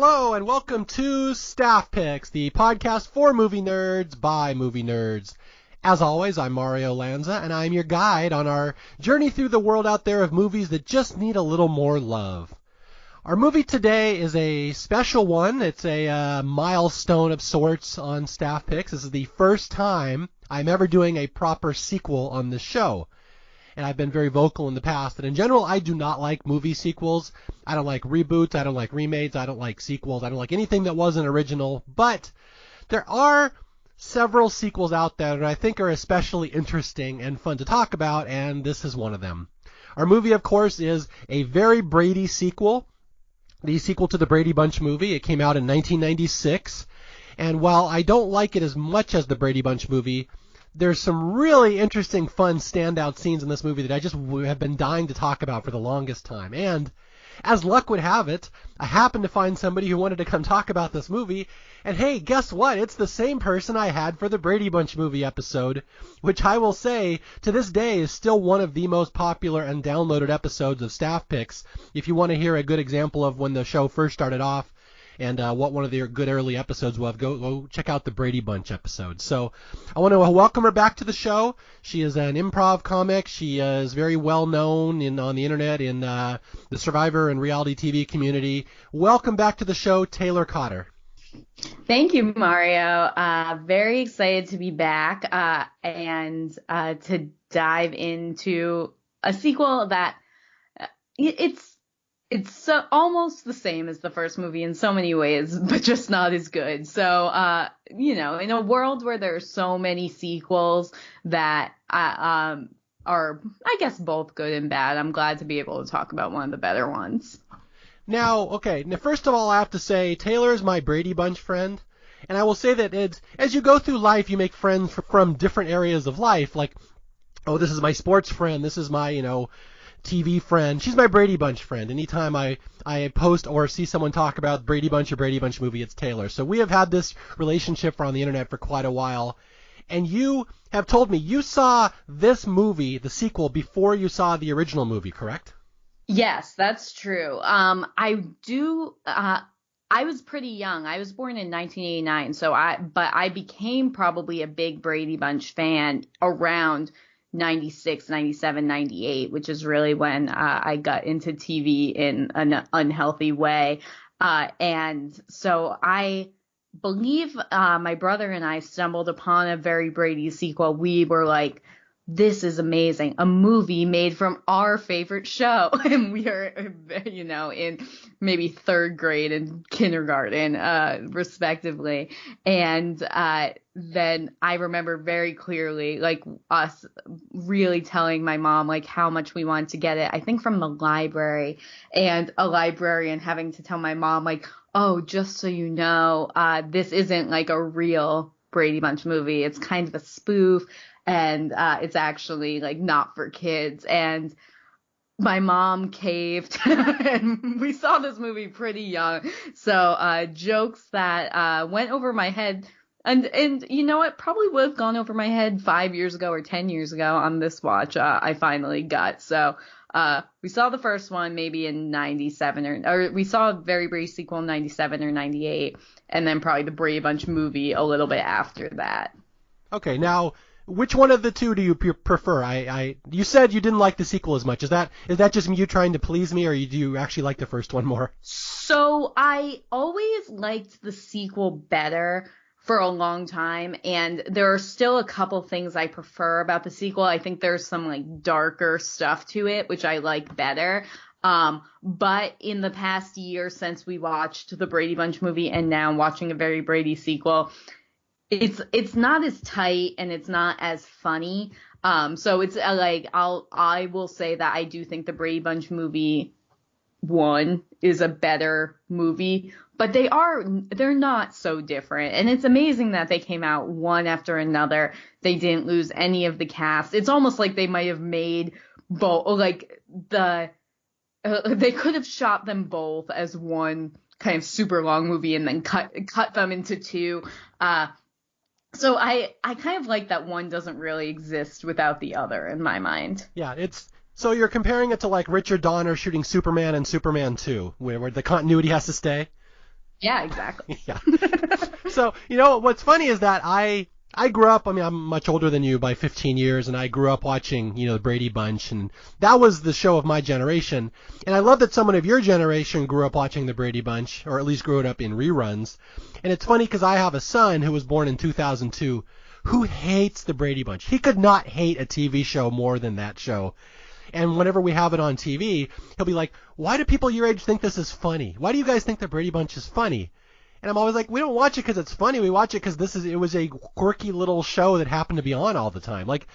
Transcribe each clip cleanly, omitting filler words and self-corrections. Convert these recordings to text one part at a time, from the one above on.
Hello and welcome to Staff Picks, the podcast for movie nerds by movie nerds. As always, I'm Mario Lanza, and I'm your guide on our journey through the world out there of movies that just need a little more love. Our movie today is a special one. It's a milestone of sorts on Staff Picks. This is the first time I'm ever doing a proper sequel on the show. And I've been very vocal in the past that in general I do not like movie sequels. I don't like reboots, I don't like remakes, I don't like sequels, I don't like anything that wasn't original. But there are several sequels out there that I think are especially interesting and fun to talk about, and this is one of them. Our movie, of course, is A Very Brady Sequel, the sequel to the Brady Bunch movie. It came out in 1996, and while I don't like it as much as the Brady Bunch movie, there's some really interesting, fun, standout scenes in this movie that I just have been dying to talk about for the longest time. And as luck would have it, I happened to find somebody who wanted to come talk about this movie. And hey, guess what? It's the same person I had for the Brady Bunch movie episode, which I will say to this day is still one of the most popular and downloaded episodes of Staff Picks. If you want to hear a good example of when the show first started off, and what one of their good early episodes was, go check out the Brady Bunch episode. So I want to welcome her back to the show. She is an improv comic. She is very well known on the internet in the Survivor and reality TV community. Welcome back to the show, Taylor Cotter. Thank you, Mario. Very excited to be back and to dive into a sequel that it's almost the same as the first movie in so many ways, but just not as good. So, in a world where there are so many sequels that are, I guess, both good and bad, I'm glad to be able to talk about one of the better ones. Now, first of all, I have to say, Taylor is my Brady Bunch friend. And I will say that as you go through life, you make friends from different areas of life. Like, oh, this is my sports friend. This is my, TV friend. She's my Brady Bunch friend. Anytime I post or see someone talk about Brady Bunch or Brady Bunch movie, it's Taylor. So we have had this relationship on the internet for quite a while. And you have told me you saw this movie, the sequel, before you saw the original movie, correct? Yes, that's true. I was pretty young. I was born in 1989, but I became probably a big Brady Bunch fan around 96, 97, 98, which is really when I got into TV in an unhealthy way. And so I believe my brother and I stumbled upon A Very Brady Sequel. We were like, this is amazing. A movie made from our favorite show. And we are, in maybe third grade and kindergarten, respectively. And then I remember very clearly, like, us really telling my mom, like, how much we wanted to get it, I think from the library, and a librarian having to tell my mom, like, oh, just so you know, this isn't like a real Brady Bunch movie. It's kind of a spoof. And it's actually, like, not for kids. And my mom caved. And we saw this movie pretty young. So jokes that went over my head. And you know what? Probably would have gone over my head 5 years ago or 10 years ago on this watch. I finally got. So we saw the first one maybe in 97 or we saw a Very Brady Sequel in 97 or 98. And then probably the Brady Bunch movie a little bit after that. Okay, now, which one of the two do you prefer? You said you didn't like the sequel as much. Is that just you trying to please me, or do you actually like the first one more? So I always liked the sequel better for a long time, and there are still a couple things I prefer about the sequel. I think there's some, like, darker stuff to it, which I like better. But in the past year since we watched the Brady Bunch movie and now watching A Very Brady Sequel, it's not as tight and it's not as funny. So it's I will say that I do think the Brady Bunch movie 1 is a better movie, but they're not so different. And it's amazing that they came out one after another. They didn't lose any of the cast. It's almost like they might have made both, like they could have shot them both as one kind of super long movie and then cut them into two. So I kind of like that one doesn't really exist without the other in my mind. Yeah, so you're comparing it to, like, Richard Donner shooting Superman and Superman 2, where the continuity has to stay? Yeah, exactly. Yeah. So, what's funny is that I grew up, I'm much older than you by 15 years, and I grew up watching, the Brady Bunch, and that was the show of my generation. And I love that someone of your generation grew up watching the Brady Bunch, or at least grew it up in reruns. And it's funny because I have a son who was born in 2002 who hates the Brady Bunch. He could not hate a TV show more than that show. And whenever we have it on TV, he'll be like, why do people your age think this is funny? Why do you guys think the Brady Bunch is funny? And I'm always like, we don't watch it because it's funny. We watch it because it was a quirky little show that happened to be on all the time. Like,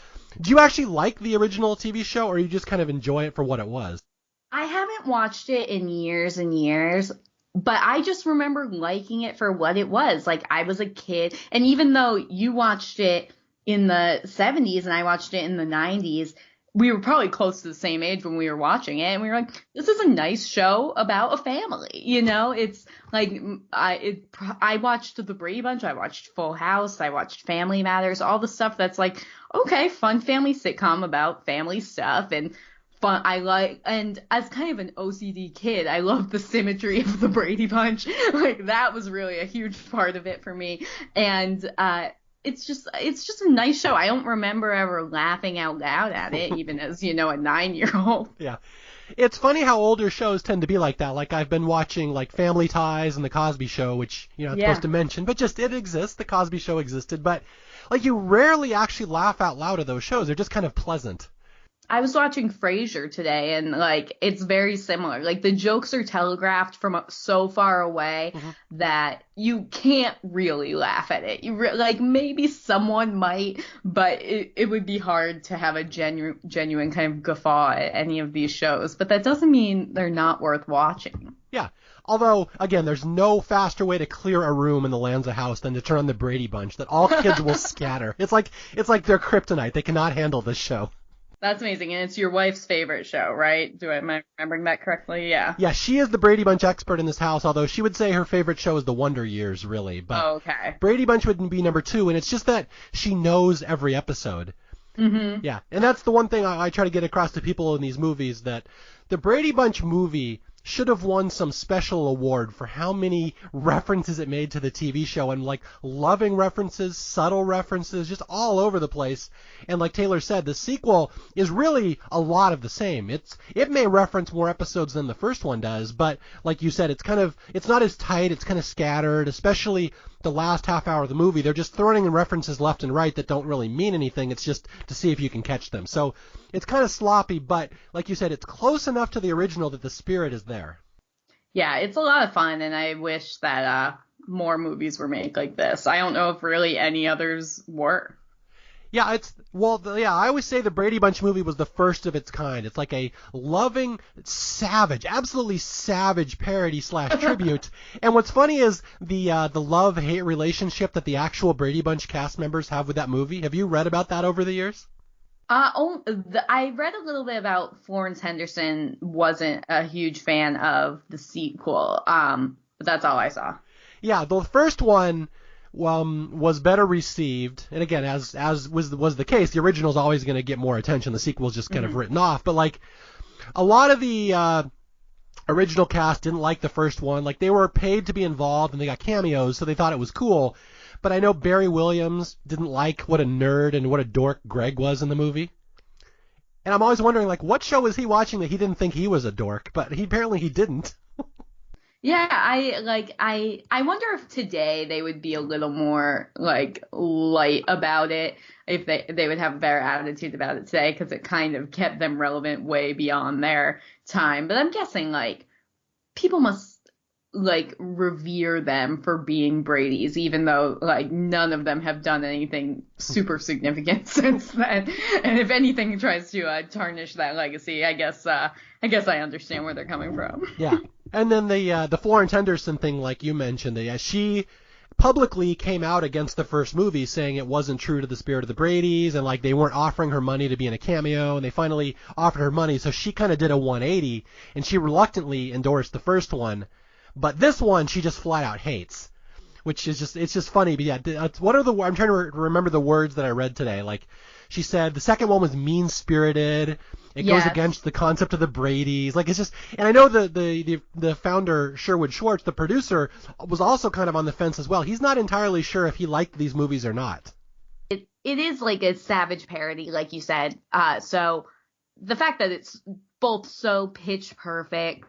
do you actually like the original TV show, or you just kind of enjoy it for what it was? I haven't watched it in years and years, but I just remember liking it for what it was. Like, I was a kid, and even though you watched it in the 70s and I watched it in the 90s, we were probably close to the same age when we were watching it, and we were like, this is a nice show about a family. It's like, I watched The Brady Bunch, I watched Full House, I watched Family Matters, all the stuff that's like, okay, fun family sitcom about family stuff, and fun. And as kind of an OCD kid, I love the symmetry of The Brady Bunch. Like, that was really a huge part of it for me. And, it's just a nice show. I don't remember ever laughing out loud at it, even as, a 9-year-old. Yeah. It's funny how older shows tend to be like that. Like, I've been watching, like, Family Ties and The Cosby Show, which you're not supposed to mention, but just it exists. The Cosby Show existed. But, like, you rarely actually laugh out loud at those shows. They're just kind of pleasant. I was watching Frasier today, and, like, it's very similar. Like, the jokes are telegraphed from so far away that you can't really laugh at it. Like, maybe someone might, but it would be hard to have a genuine kind of guffaw at any of these shows. But that doesn't mean they're not worth watching. Yeah. Although, again, there's no faster way to clear a room in the Lanza house than to turn on the Brady Bunch, that all kids will scatter. It's like their kryptonite. They cannot handle this show. That's amazing. And it's your wife's favorite show, right? Am I remembering that correctly? Yeah. Yeah, she is the Brady Bunch expert in this house, although she would say her favorite show is The Wonder Years, really. But okay. Brady Bunch would be number 2, and it's just that she knows every episode. Mm-hmm. Yeah, and that's the one thing I try to get across to people in these movies, that the Brady Bunch movie should have won some special award for how many references it made to the TV show, and like loving references, subtle references, just all over the place. And like Taylor said, the sequel is really a lot of the same. It may reference more episodes than the first one does, but like you said, it's not as tight, it's kind of scattered, especially the last half hour of the movie. They're just throwing in references left and right that don't really mean anything. It's just to see if you can catch them. So it's kind of sloppy, but like you said, it's close enough to the original that the spirit is there. Yeah, it's a lot of fun, and I wish that more movies were made like this. I don't know if really any others were. Yeah, I always say the Brady Bunch movie was the first of its kind. It's like a loving, savage, absolutely savage parody / tribute. And what's funny is the love-hate relationship that the actual Brady Bunch cast members have with that movie. Have you read about that over the years? I read a little bit about Florence Henderson wasn't a huge fan of the sequel, but that's all I saw. Yeah, the first one was better received, and again, as was the case, the original is always going to get more attention. The sequel is just kind of written off. But like a lot of the original cast didn't like the first one. Like, they were paid to be involved and they got cameos, so they thought it was cool. But I know Barry Williams didn't like what a nerd and what a dork Greg was in the movie. And I'm always wondering, like, what show was he watching that he didn't think he was a dork? But apparently he didn't. Yeah, I wonder if today they would be a little more like light about it, if they would have a better attitude about it today, because it kind of kept them relevant way beyond their time. But I'm guessing like people must like revere them for being Brady's, even though like none of them have done anything super significant since then. And if anything tries to tarnish that legacy, I guess I understand where they're coming from. Yeah. And then the Florence Henderson thing, like you mentioned, she publicly came out against the first movie, saying it wasn't true to the spirit of the Bradys, and like they weren't offering her money to be in a cameo, and they finally offered her money, so she kind of did a 180, and she reluctantly endorsed the first one. But this one, she just flat out hates, which is just, it's just funny. But yeah, what are I'm trying to remember the words that I read today. Like, she said the second one was mean-spirited. It goes against the concept of the Bradys. Like, it's just, and I know the founder, Sherwood Schwartz, the producer, was also kind of on the fence as well. He's not entirely sure if he liked these movies or not. It is like a savage parody, like you said. So the fact that it's both so pitch perfect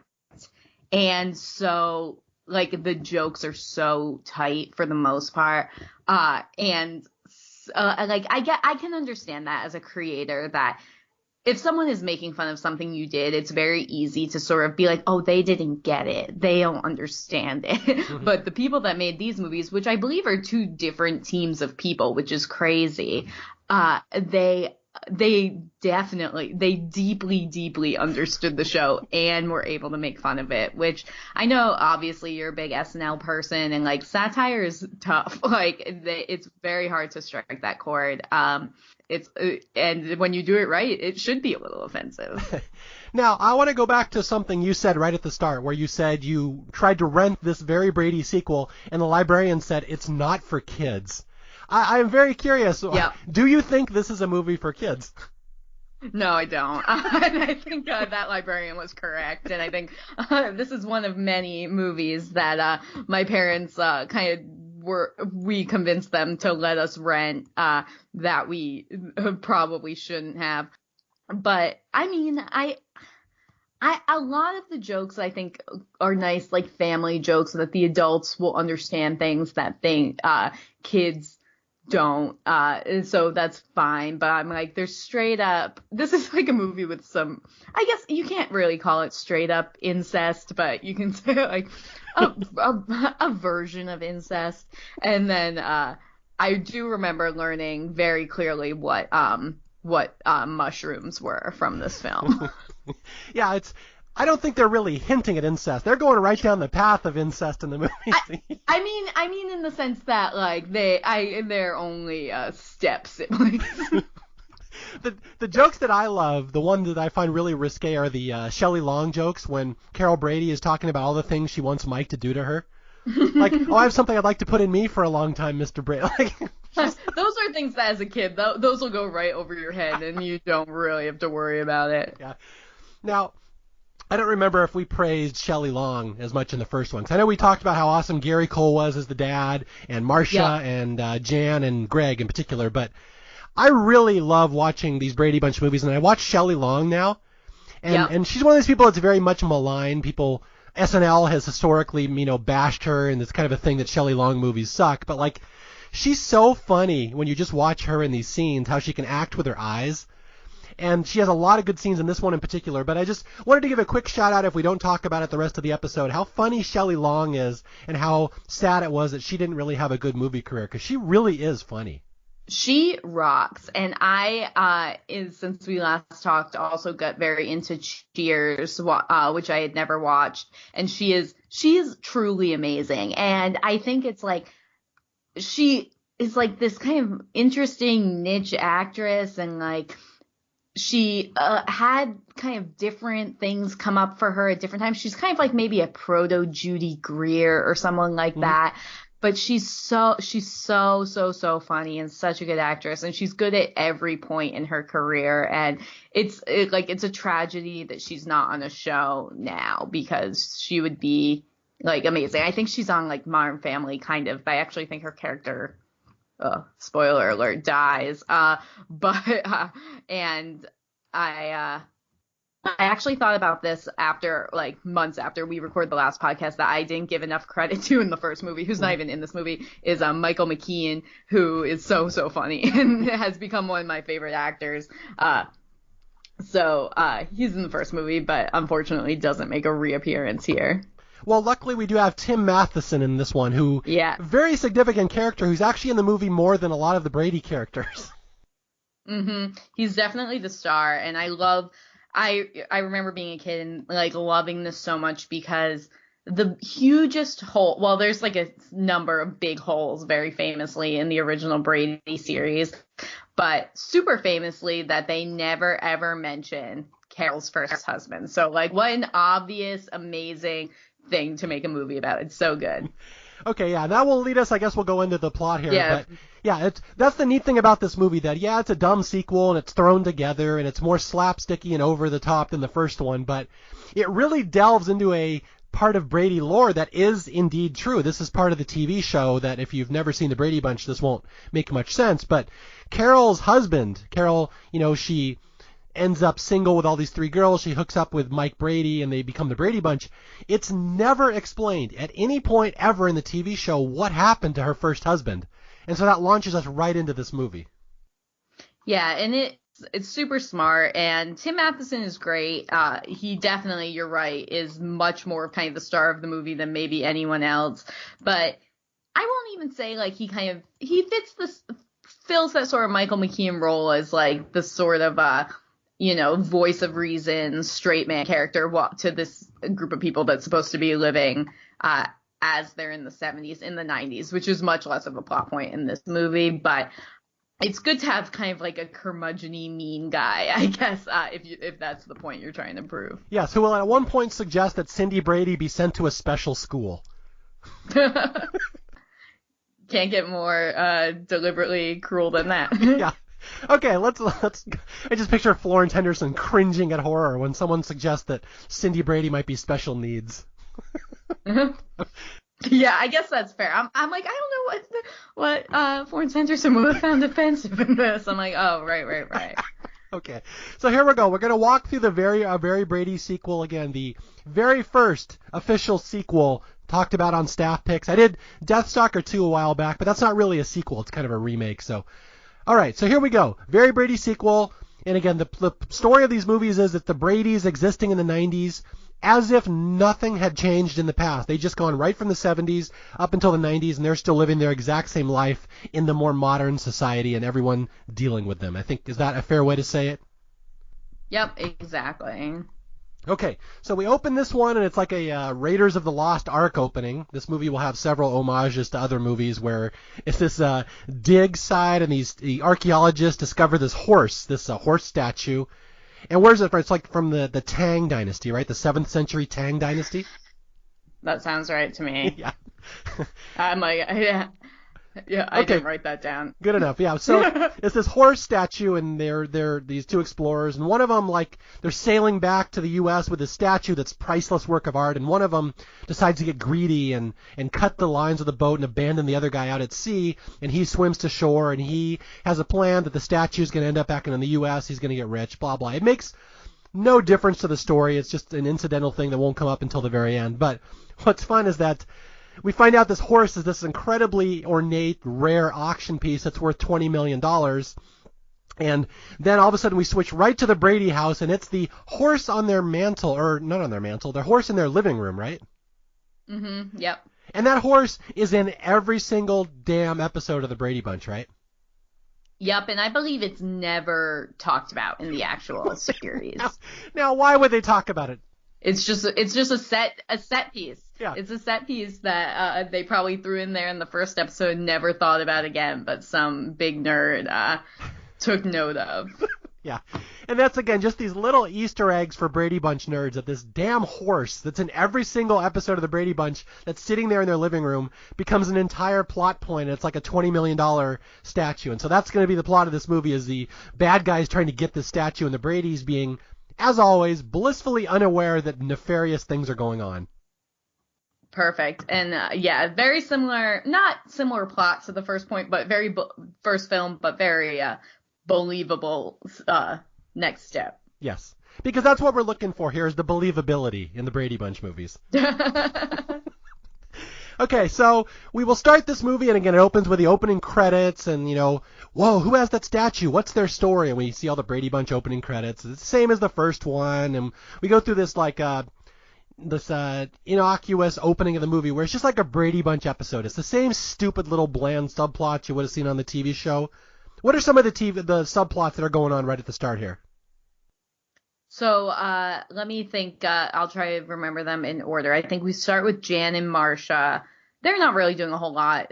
and so, like, the jokes are so tight for the most part. And like, I can understand that as a creator, that if someone is making fun of something you did, it's very easy to sort of be like, oh, they didn't get it. They don't understand it. Mm-hmm. But the people that made these movies, which I believe are two different teams of people, which is crazy, they deeply understood the show and were able to make fun of it, which I know obviously you're a big SNL person, and like, satire is tough. Like, it's very hard to strike that chord. And when you do it right, it should be a little offensive. Now, I want to go back to something you said right at the start, where you said you tried to rent this Very Brady sequel, and the librarian said it's not for kids. I am very curious. Yep. Do you think this is a movie for kids? No, I don't. And I think that librarian was correct. And I think this is one of many movies that my parents we convinced them to let us rent that we probably shouldn't have. But I mean, I a lot of the jokes I think are nice, like family jokes, so that the adults will understand things that kids don't, so that's fine. But I'm like, there's straight up, this is like a movie with some, I guess you can't really call it straight up incest, but you can say like a version of incest. And then I do remember learning very clearly what mushrooms were from this film. Yeah, I don't think they're really hinting at incest. They're going right down the path of incest in the movie. I mean in the sense that, like, they're only step siblings. The jokes that I love, the one that I find really risque, are the Shelley Long jokes when Carol Brady is talking about all the things she wants Mike to do to her. Like, oh, I have something I'd like to put in me for a long time, Mr. Brady. Like, those are things that as a kid, those will go right over your head, and you don't really have to worry about it. Yeah. Now, I don't remember if we praised Shelley Long as much in the first one. 'Cause I know we talked about how awesome Gary Cole was as the dad, and Marcia, and Jan and Greg in particular. But I really love watching these Brady Bunch movies, and I watch Shelley Long now. And she's one of those people that's very much maligned. SNL has historically, bashed her, and it's kind of a thing that Shelley Long movies suck. But, like, she's so funny when you just watch her in these scenes, how she can act with her eyes. And she has a lot of good scenes in this one in particular. But I just wanted to give a quick shout out, if we don't talk about it the rest of the episode, how funny Shelley Long is, and how sad it was that she didn't really have a good movie career, because she really is funny. She rocks. And I, since we last talked, also got very into Cheers, which I had never watched. And she is truly amazing. And I think it's like, she is like this kind of interesting niche actress, and like, she had kind of different things come up for her at different times. She's kind of like maybe a proto Judy Greer or someone like that. But she's so funny and such a good actress, and she's good at every point in her career. And it's a tragedy that she's not on a show now, because she would be like amazing. I think she's on like Modern Family kind of, but I actually think her character, spoiler alert, dies. And I actually thought about this after, like, months after we recorded the last podcast, that I didn't give enough credit to in the first movie, who's not even in this movie, is Michael McKean, who is so funny and has become one of my favorite actors. So he's in the first movie, but unfortunately doesn't make a reappearance here. Well, luckily we do have Tim Matheson in this one, who, very significant character, who's actually in the movie more than a lot of the Brady characters. He's definitely the star, and I remember being a kid and like loving this so much, because the hugest hole, well, there's like a number of big holes very famously in the original Brady series, but super famously that they never ever mention Carol's first husband. So like, what an obvious, amazing thing to make a movie about. It's so good. Okay, yeah, that will lead us. I guess we'll go into the plot here. Yeah. But yeah, that's the neat thing about this movie. That yeah, it's a dumb sequel and it's thrown together and it's more slapsticky and over the top than the first one. But it really delves into a part of Brady lore that is indeed true. This is part of the TV show that if you've never seen the Brady Bunch, this won't make much sense. But Carol's husband, Carol, she ends up single with all these three girls. She hooks up with Mike Brady and they become the Brady Bunch. It's never explained at any point ever in the TV show what happened to her first husband. And so that launches us right into this movie. Yeah, and it's super smart, and Tim Matheson is great. He definitely, you're right, is much more of kind of the star of the movie than maybe anyone else. But I won't even say like he fills that sort of Michael McKean role as like the sort of voice of reason, straight man character to this group of people that's supposed to be living as they're in the 70s, in the 90s, which is much less of a plot point in this movie. But it's good to have kind of like a curmudgeon-y mean guy, I guess, if that's the point you're trying to prove. Yes, who will at one point suggest that Cindy Brady be sent to a special school. Can't get more deliberately cruel than that. Yeah. Okay, let's. I just picture Florence Henderson cringing at horror when someone suggests that Cindy Brady might be special needs. Yeah, I guess that's fair. I'm like, I don't know what Florence Henderson would have found offensive in this. I'm like, oh, right. Okay, so here we go. We're gonna walk through the very Brady sequel again, the very first official sequel talked about on Staff Picks. I did Deathstalker 2 a while back, but that's not really a sequel. It's kind of a remake. So, all right, so here we go. Very Brady sequel, and again, the story of these movies is that the Bradys existing in the 90s. As if nothing had changed in the past. They just gone right from the 70s up until the 90s, and they're still living their exact same life in the more modern society and everyone dealing with them. I think, is that a fair way to say it? Yep, exactly. Okay, so we open this one, and it's like a Raiders of the Lost Ark opening. This movie will have several homages to other movies where it's this dig site, and the archaeologists discover this horse statue. And where's it from? It's like from the Tang Dynasty, right? The 7th century Tang Dynasty? That sounds right to me. Yeah. I'm like, yeah, I didn't write that down. Good enough, yeah. So it's this horse statue, and they're these two explorers, and one of them, like, they're sailing back to the U.S. with a statue that's priceless work of art, and one of them decides to get greedy and cut the lines of the boat and abandon the other guy out at sea, and he swims to shore, and he has a plan that the statue's going to end up back in the U.S., he's going to get rich, blah, blah. It makes no difference to the story. It's just an incidental thing that won't come up until the very end. But what's fun is that we find out this horse is this incredibly ornate, rare auction piece that's worth $20 million. And then all of a sudden we switch right to the Brady house, and it's the horse on their mantle, or not on their mantle, their horse in their living room, right? Mm-hmm, yep. And that horse is in every single damn episode of the Brady Bunch, right? Yep, and I believe it's never talked about in the actual series. Now, why would they talk about it? It's just a set piece. Yeah. It's a set piece that they probably threw in there in the first episode, never thought about again, but some big nerd took note of. Yeah. And that's, again, just these little Easter eggs for Brady Bunch nerds, that this damn horse that's in every single episode of the Brady Bunch that's sitting there in their living room becomes an entire plot point. It's like a $20 million statue. And so that's going to be the plot of this movie, is the bad guys trying to get this statue, and the Bradys being, as always, blissfully unaware that nefarious things are going on. Perfect. And yeah, very similar, not similar plot to the first point, but very first film, but very believable next step. Yes, because that's what we're looking for here, is the believability in the Brady Bunch movies. Okay, so we will start this movie, and again, it opens with the opening credits, and, whoa, who has that statue? What's their story? And we see all the Brady Bunch opening credits. It's the same as the first one, and we go through this, this innocuous opening of the movie where it's just like a Brady Bunch episode. It's the same stupid little bland subplots you would have seen on the TV show. What are some of the subplots that are going on right at the start here? So let me think. I'll try to remember them in order. I think we start with Jan and Marcia. They're not really doing a whole lot.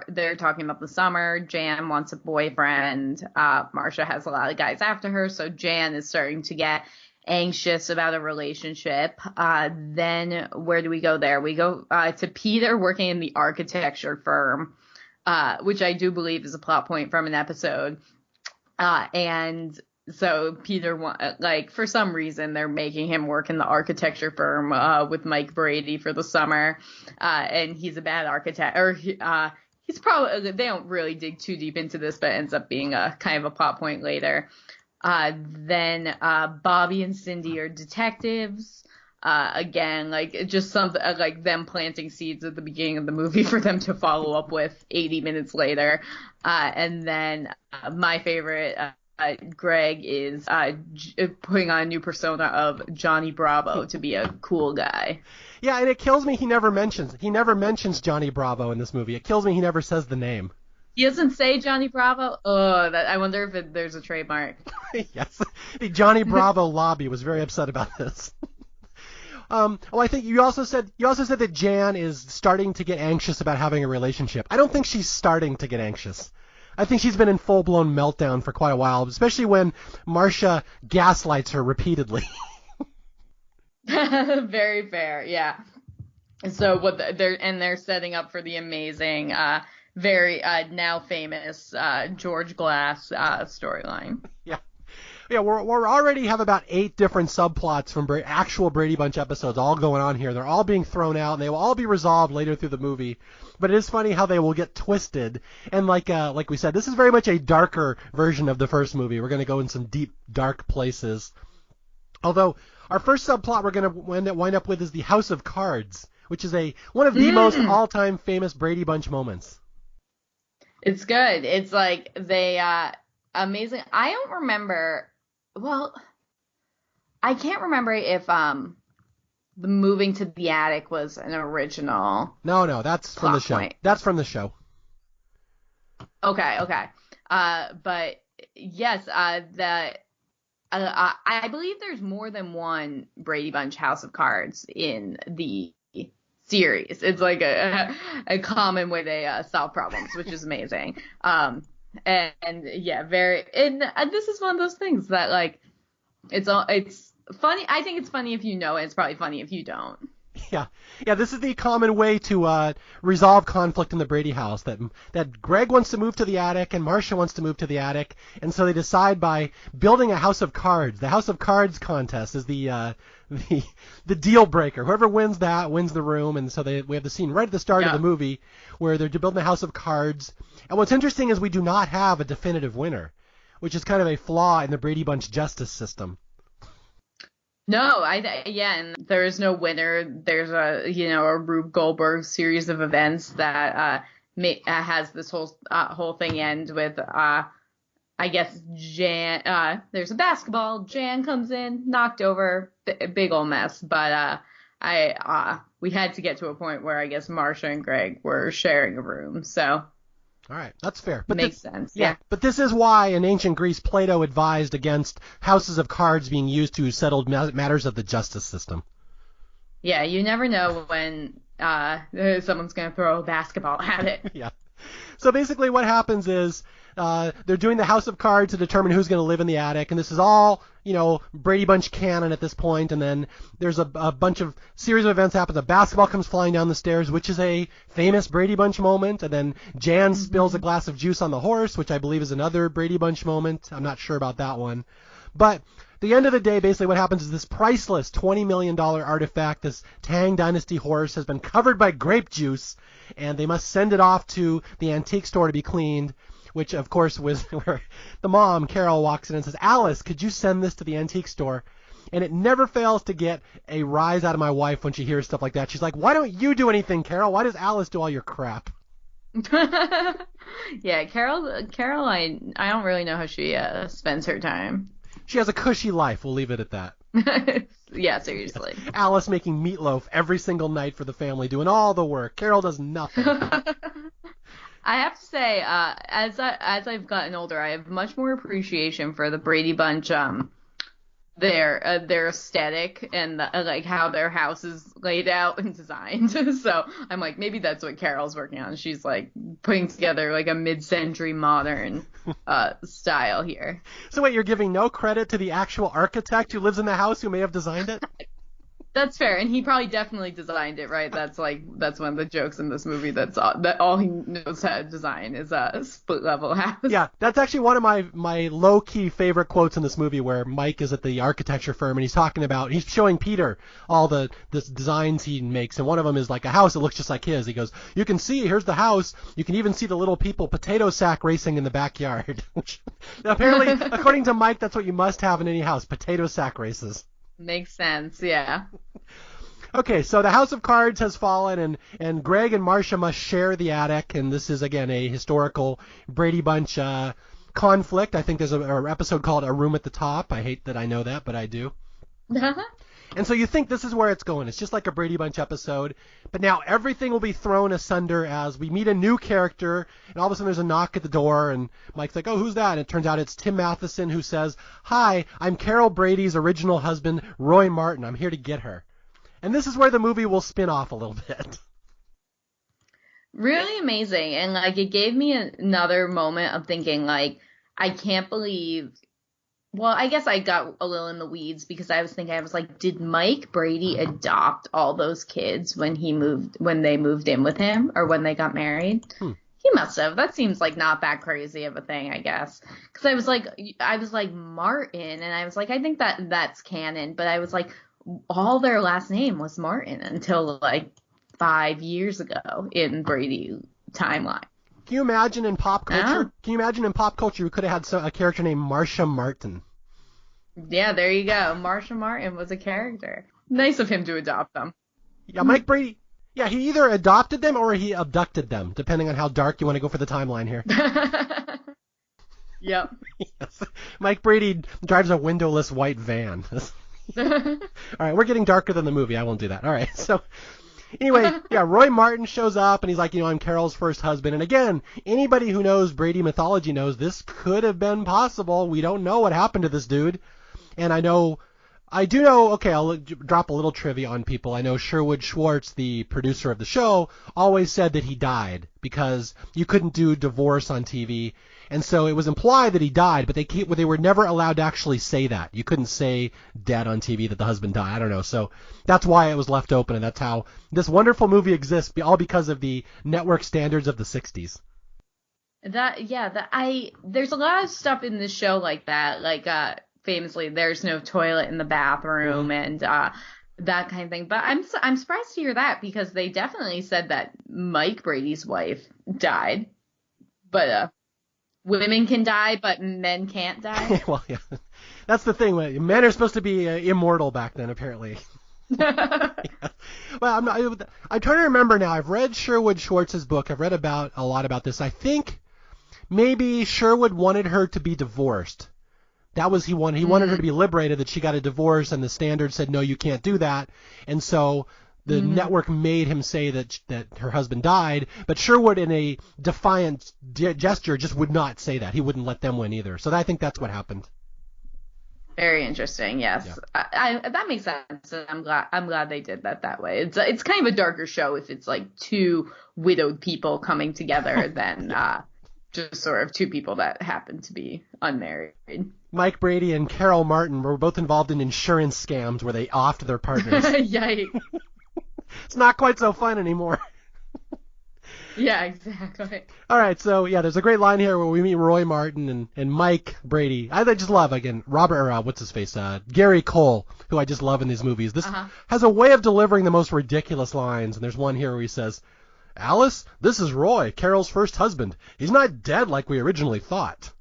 They're talking about the summer. Jan wants a boyfriend. Marcia has a lot of guys after her, so Jan is starting to get anxious about a relationship. Then where do we go there? We go to Peter working in the architecture firm, which I do believe is a plot point from an episode. And so Peter, like, for some reason, they're making him work in the architecture firm with Mike Brady for the summer. And he's a bad architect, or he's probably, they don't really dig too deep into this, but it ends up being a kind of a plot point later. Then Bobby and Cindy are detectives. Again, like, just something like them planting seeds at the beginning of the movie for them to follow up with 80 minutes later. And then my favorite, Greg, is putting on a new persona of Johnny Bravo to be a cool guy. Yeah, and it kills me he never mentions Johnny Bravo in this movie. It kills me he never says the name. He doesn't say Johnny Bravo? Oh, I wonder if there's a trademark. Yes. The Johnny Bravo lobby was very upset about this. I think you also said that Jan is starting to get anxious about having a relationship. I don't think she's starting to get anxious. I think she's been in full-blown meltdown for quite a while, especially when Marcia gaslights her repeatedly. Very fair, yeah. So they're setting up for the amazing, very now famous George Glass storyline. Yeah. Yeah, we're already have about 8 different subplots from actual Brady Bunch episodes all going on here. They're all being thrown out, and they will all be resolved later through the movie. But it is funny how they will get twisted. And like we said, this is very much a darker version of the first movie. We're going to go in some deep, dark places. Although our first subplot we're going to wind up with is the House of Cards, which is one of the most all-time famous Brady Bunch moments. It's good. It's like they amazing. I don't remember. Well, I can't remember if the moving to the attic was an original. No, that's from the show. Point. That's from the show. Okay. But yes, I believe there's more than one Brady Bunch House of Cards in the series. It's like a common way they solve problems, which is amazing. And yeah, this is one of those things that, like, it's funny. I think it's funny if you know it. It's probably funny if you don't. Yeah, this is the common way to resolve conflict in the Brady house, that Greg wants to move to the attic and Marcia wants to move to the attic, and so they decide by building a house of cards. The House of Cards contest is the deal breaker. Whoever wins that wins the room, and so we have the scene right at the start of the movie where they're building a house of cards. And what's interesting is we do not have a definitive winner, which is kind of a flaw in the Brady Bunch justice system. No, and there is no winner. There's a Rube Goldberg series of events that has this whole thing end with I guess Jan. There's a basketball. Jan comes in, knocked over, big old mess. But we had to get to a point where I guess Marcia and Greg were sharing a room. So. All right, that's fair. But makes sense. Yeah. But this is why in ancient Greece, Plato advised against houses of cards being used to settle matters of the justice system. Yeah, you never know when someone's going to throw a basketball at it. Yeah. So basically what happens is they're doing the House of Cards to determine who's going to live in the attic, and this is all, Brady Bunch canon at this point, and then there's a bunch of series of events happen. The basketball comes flying down the stairs, which is a famous Brady Bunch moment, and then Jan spills a glass of juice on the horse, which I believe is another Brady Bunch moment. I'm not sure about that one. But at the end of the day, basically what happens is this priceless $20 million artifact, this Tang Dynasty horse, has been covered by grape juice, and they must send it off to the antique store to be cleaned, which, of course, was where the mom, Carol, walks in and says, "Alice, could you send this to the antique store?" And it never fails to get a rise out of my wife when she hears stuff like that. She's like, "Why don't you do anything, Carol? Why does Alice do all your crap?" Yeah, Carol, I don't really know how she spends her time. She has a cushy life. We'll leave it at that. Yeah, seriously. Alice making meatloaf every single night for the family, doing all the work. Carol does nothing. I have to say, as I've gotten older, I have much more appreciation for the Brady Bunch their aesthetic and like how their house is laid out and designed. So I'm like, maybe that's what Carol's working on. She's like putting together like a mid-century modern style here. So wait, you're giving no credit to the actual architect who lives in the house who may have designed it? That's fair, and he probably definitely designed it, right? That's one of the jokes in this movie. That all he knows how to design is a split level house. Yeah, that's actually one of my low key favorite quotes in this movie, where Mike is at the architecture firm and he's showing Peter all the designs he makes, and one of them is like a house that looks just like his. He goes, "You can see, here's the house. You can even see the little people potato sack racing in the backyard." Which apparently, according to Mike, that's what you must have in any house: potato sack races. Makes sense, yeah. Okay, so the House of Cards has fallen, and Greg and Marcia must share the attic, and this is, again, a historical Brady Bunch conflict. I think there's an episode called A Room at the Top. I hate that I know that, but I do. And so you think this is where it's going. It's just like a Brady Bunch episode, but now everything will be thrown asunder as we meet a new character, and all of a sudden there's a knock at the door, and Mike's like, "Oh, who's that?" And it turns out it's Tim Matheson, who says, "Hi, I'm Carol Brady's original husband, Roy Martin. I'm here to get her." And this is where the movie will spin off a little bit. Really amazing. And like it gave me another moment of thinking like, I can't believe. Well, I guess I got a little in the weeds because I was like, did Mike Brady adopt all those kids when they moved in with him or when they got married? He must have. That seems like not that crazy of a thing, I guess. Because I was like Martin, and I was like, I think that's canon, but I was like, all their last name was Martin until like 5 years ago in Brady timeline. Can you imagine in pop culture? We could have had a character named Marcia Martin. Yeah, there you go. Marcia Martin was a character. Nice of him to adopt them. Yeah, Mike Brady. Yeah, he either adopted them or he abducted them, depending on how dark you want to go for the timeline here. Yep. Yes. Mike Brady drives a windowless white van. All right, we're getting darker than the movie. I won't do that. All right, so anyway, yeah, Roy Martin shows up, and he's like, I'm Carol's first husband. And again, anybody who knows Brady mythology knows this could have been possible. We don't know what happened to this dude. And I do know, okay, I'll drop a little trivia on people. I know Sherwood Schwartz, the producer of the show, always said that he died because you couldn't do divorce on TV. And so it was implied that he died, but they were never allowed to actually say that. You couldn't say dead on TV that the husband died. I don't know. So that's why it was left open, and that's how this wonderful movie exists, all because of the network standards of the 60s. There's a lot of stuff in this show like that, like famously, there's no toilet in the bathroom and that kind of thing. But I'm surprised to hear that because they definitely said that Mike Brady's wife died, but women can die, but men can't die. Well, yeah, that's the thing. Men are supposed to be immortal back then, apparently. Yeah. Well, I'm trying to remember now. I've read Sherwood Schwartz's book. I've read a lot about this. I think maybe Sherwood wanted her to be divorced. He wanted her to be liberated, that she got a divorce, and the standard said, no, you can't do that. And so the network made him say that her husband died, but Sherwood, in a defiant gesture, just would not say that. He wouldn't let them win either. So I think that's what happened. Very interesting. Yes, yeah. That makes sense. I'm glad they did that way. It's kind of a darker show if it's like two widowed people coming together than just sort of two people that happen to be unmarried. Mike Brady and Carol Martin were both involved in insurance scams where they offed their partners. Yikes. It's not quite so fun anymore. Yeah, exactly. All right, so yeah, there's a great line here where we meet Roy Martin and Mike Brady. I just love, again, Gary Cole, who I just love in these movies. This has a way of delivering the most ridiculous lines, and there's one here where he says, "Alice, this is Roy, Carol's first husband. He's not dead like we originally thought."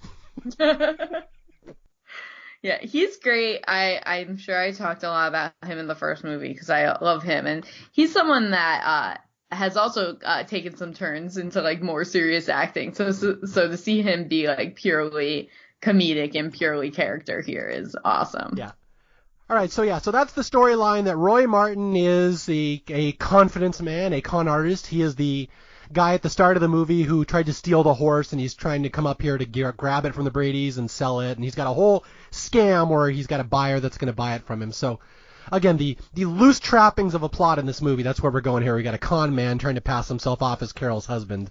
Yeah, he's great. I'm sure I talked a lot about him in the first movie because I love him, and he's someone that has also taken some turns into like more serious acting. So to see him be like purely comedic and purely character here is awesome. Yeah. All right, so that's the storyline, that Roy Martin is a confidence man, a con artist. He is the guy at the start of the movie who tried to steal the horse, and he's trying to come up here to grab it from the Bradys and sell it, and he's got a whole scam where he's got a buyer that's going to buy it from him. So again, the loose trappings of a plot in this movie, that's where we're going here. We got a con man trying to pass himself off as Carol's husband.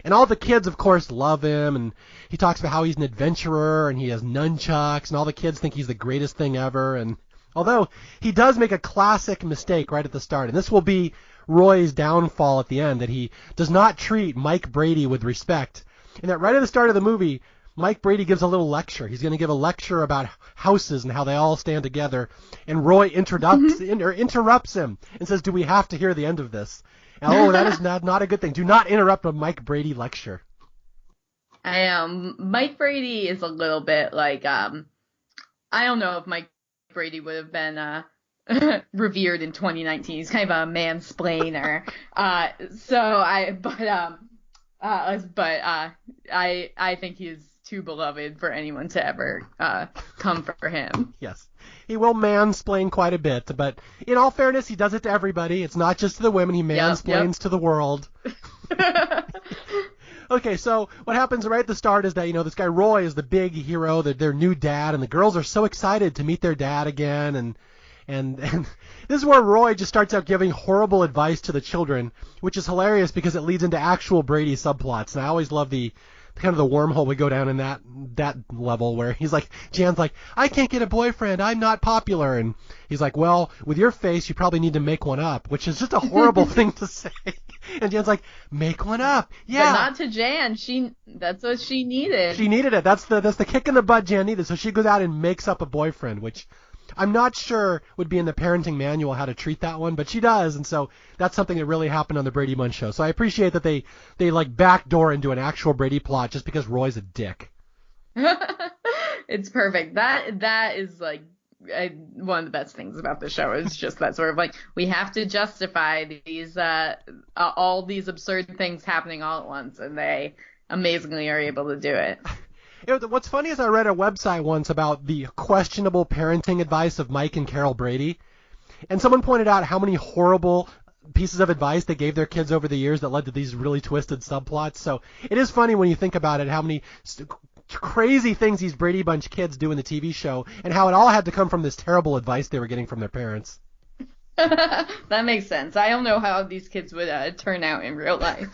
And all the kids, of course, love him, and he talks about how he's an adventurer, and he has nunchucks, and all the kids think he's the greatest thing ever. And although he does make a classic mistake right at the start, and this will be Roy's downfall at the end, that he does not treat Mike Brady with respect. And that right at the start of the movie, Mike Brady gives a little lecture. He's going to give a lecture about houses and how they all stand together. And Roy interrupts him and says, "Do we have to hear the end of this?" And, oh, that is not a good thing. Do not interrupt a Mike Brady lecture. Mike Brady is a little bit like, I don't know if Mike Brady would have been revered in 2019. He's kind of a mansplainer. I think he's too beloved for anyone to ever come for him. Yes. He will mansplain quite a bit, but in all fairness, he does it to everybody. It's not just to the women. He mansplains to the world. Okay, so what happens right at the start is that, this guy Roy is the big hero, their new dad, and the girls are so excited to meet their dad again, and this is where Roy just starts out giving horrible advice to the children, which is hilarious because it leads into actual Brady subplots. And I always love the kind of the wormhole we go down in that level where he's like, Jan's like, "I can't get a boyfriend, I'm not popular," and he's like, "Well, with your face, you probably need to make one up," which is just a horrible thing to say. And Jan's like, "Make one up." Yeah. But not to Jan. That's what she needed. She needed it. That's the kick in the butt Jan needed. So she goes out and makes up a boyfriend, which I'm not sure would be in the parenting manual how to treat that one, but she does, and so that's something that really happened on the Brady Bunch show. So I appreciate that they like backdoor into an actual Brady plot just because Roy's a dick. It's perfect. That is like one of the best things about the show is just that sort of like we have to justify these all these absurd things happening all at once, and they amazingly are able to do it. What's funny is I read a website once about the questionable parenting advice of Mike and Carol Brady, and someone pointed out how many horrible pieces of advice they gave their kids over the years that led to these really twisted subplots. So it is funny when you think about it, how many crazy things these Brady Bunch kids do in the TV show, and how it all had to come from this terrible advice they were getting from their parents. That makes sense. I don't know how these kids would turn out in real life.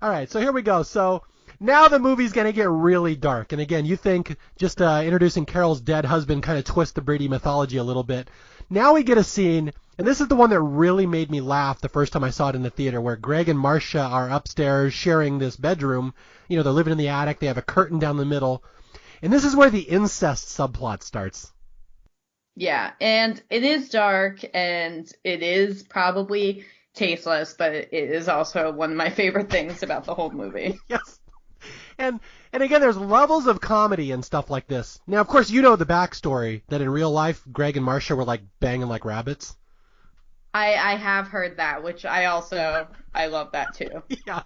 All right, so here we go. So now the movie's going to get really dark. And again, you think just introducing Carol's dead husband kind of twist the Brady mythology a little bit. Now we get a scene, and this is the one that really made me laugh the first time I saw it in the theater, where Greg and Marcia are upstairs sharing this bedroom. They're living in the attic. They have a curtain down the middle. And this is where the incest subplot starts. Yeah, and it is dark, and it is probably tasteless, but it is also one of my favorite things about the whole movie. Yes. And again, there's levels of comedy and stuff like this. Now, of course, you know the backstory, that in real life, Greg and Marcia were like banging like rabbits. I have heard that, which I love that too. Yeah.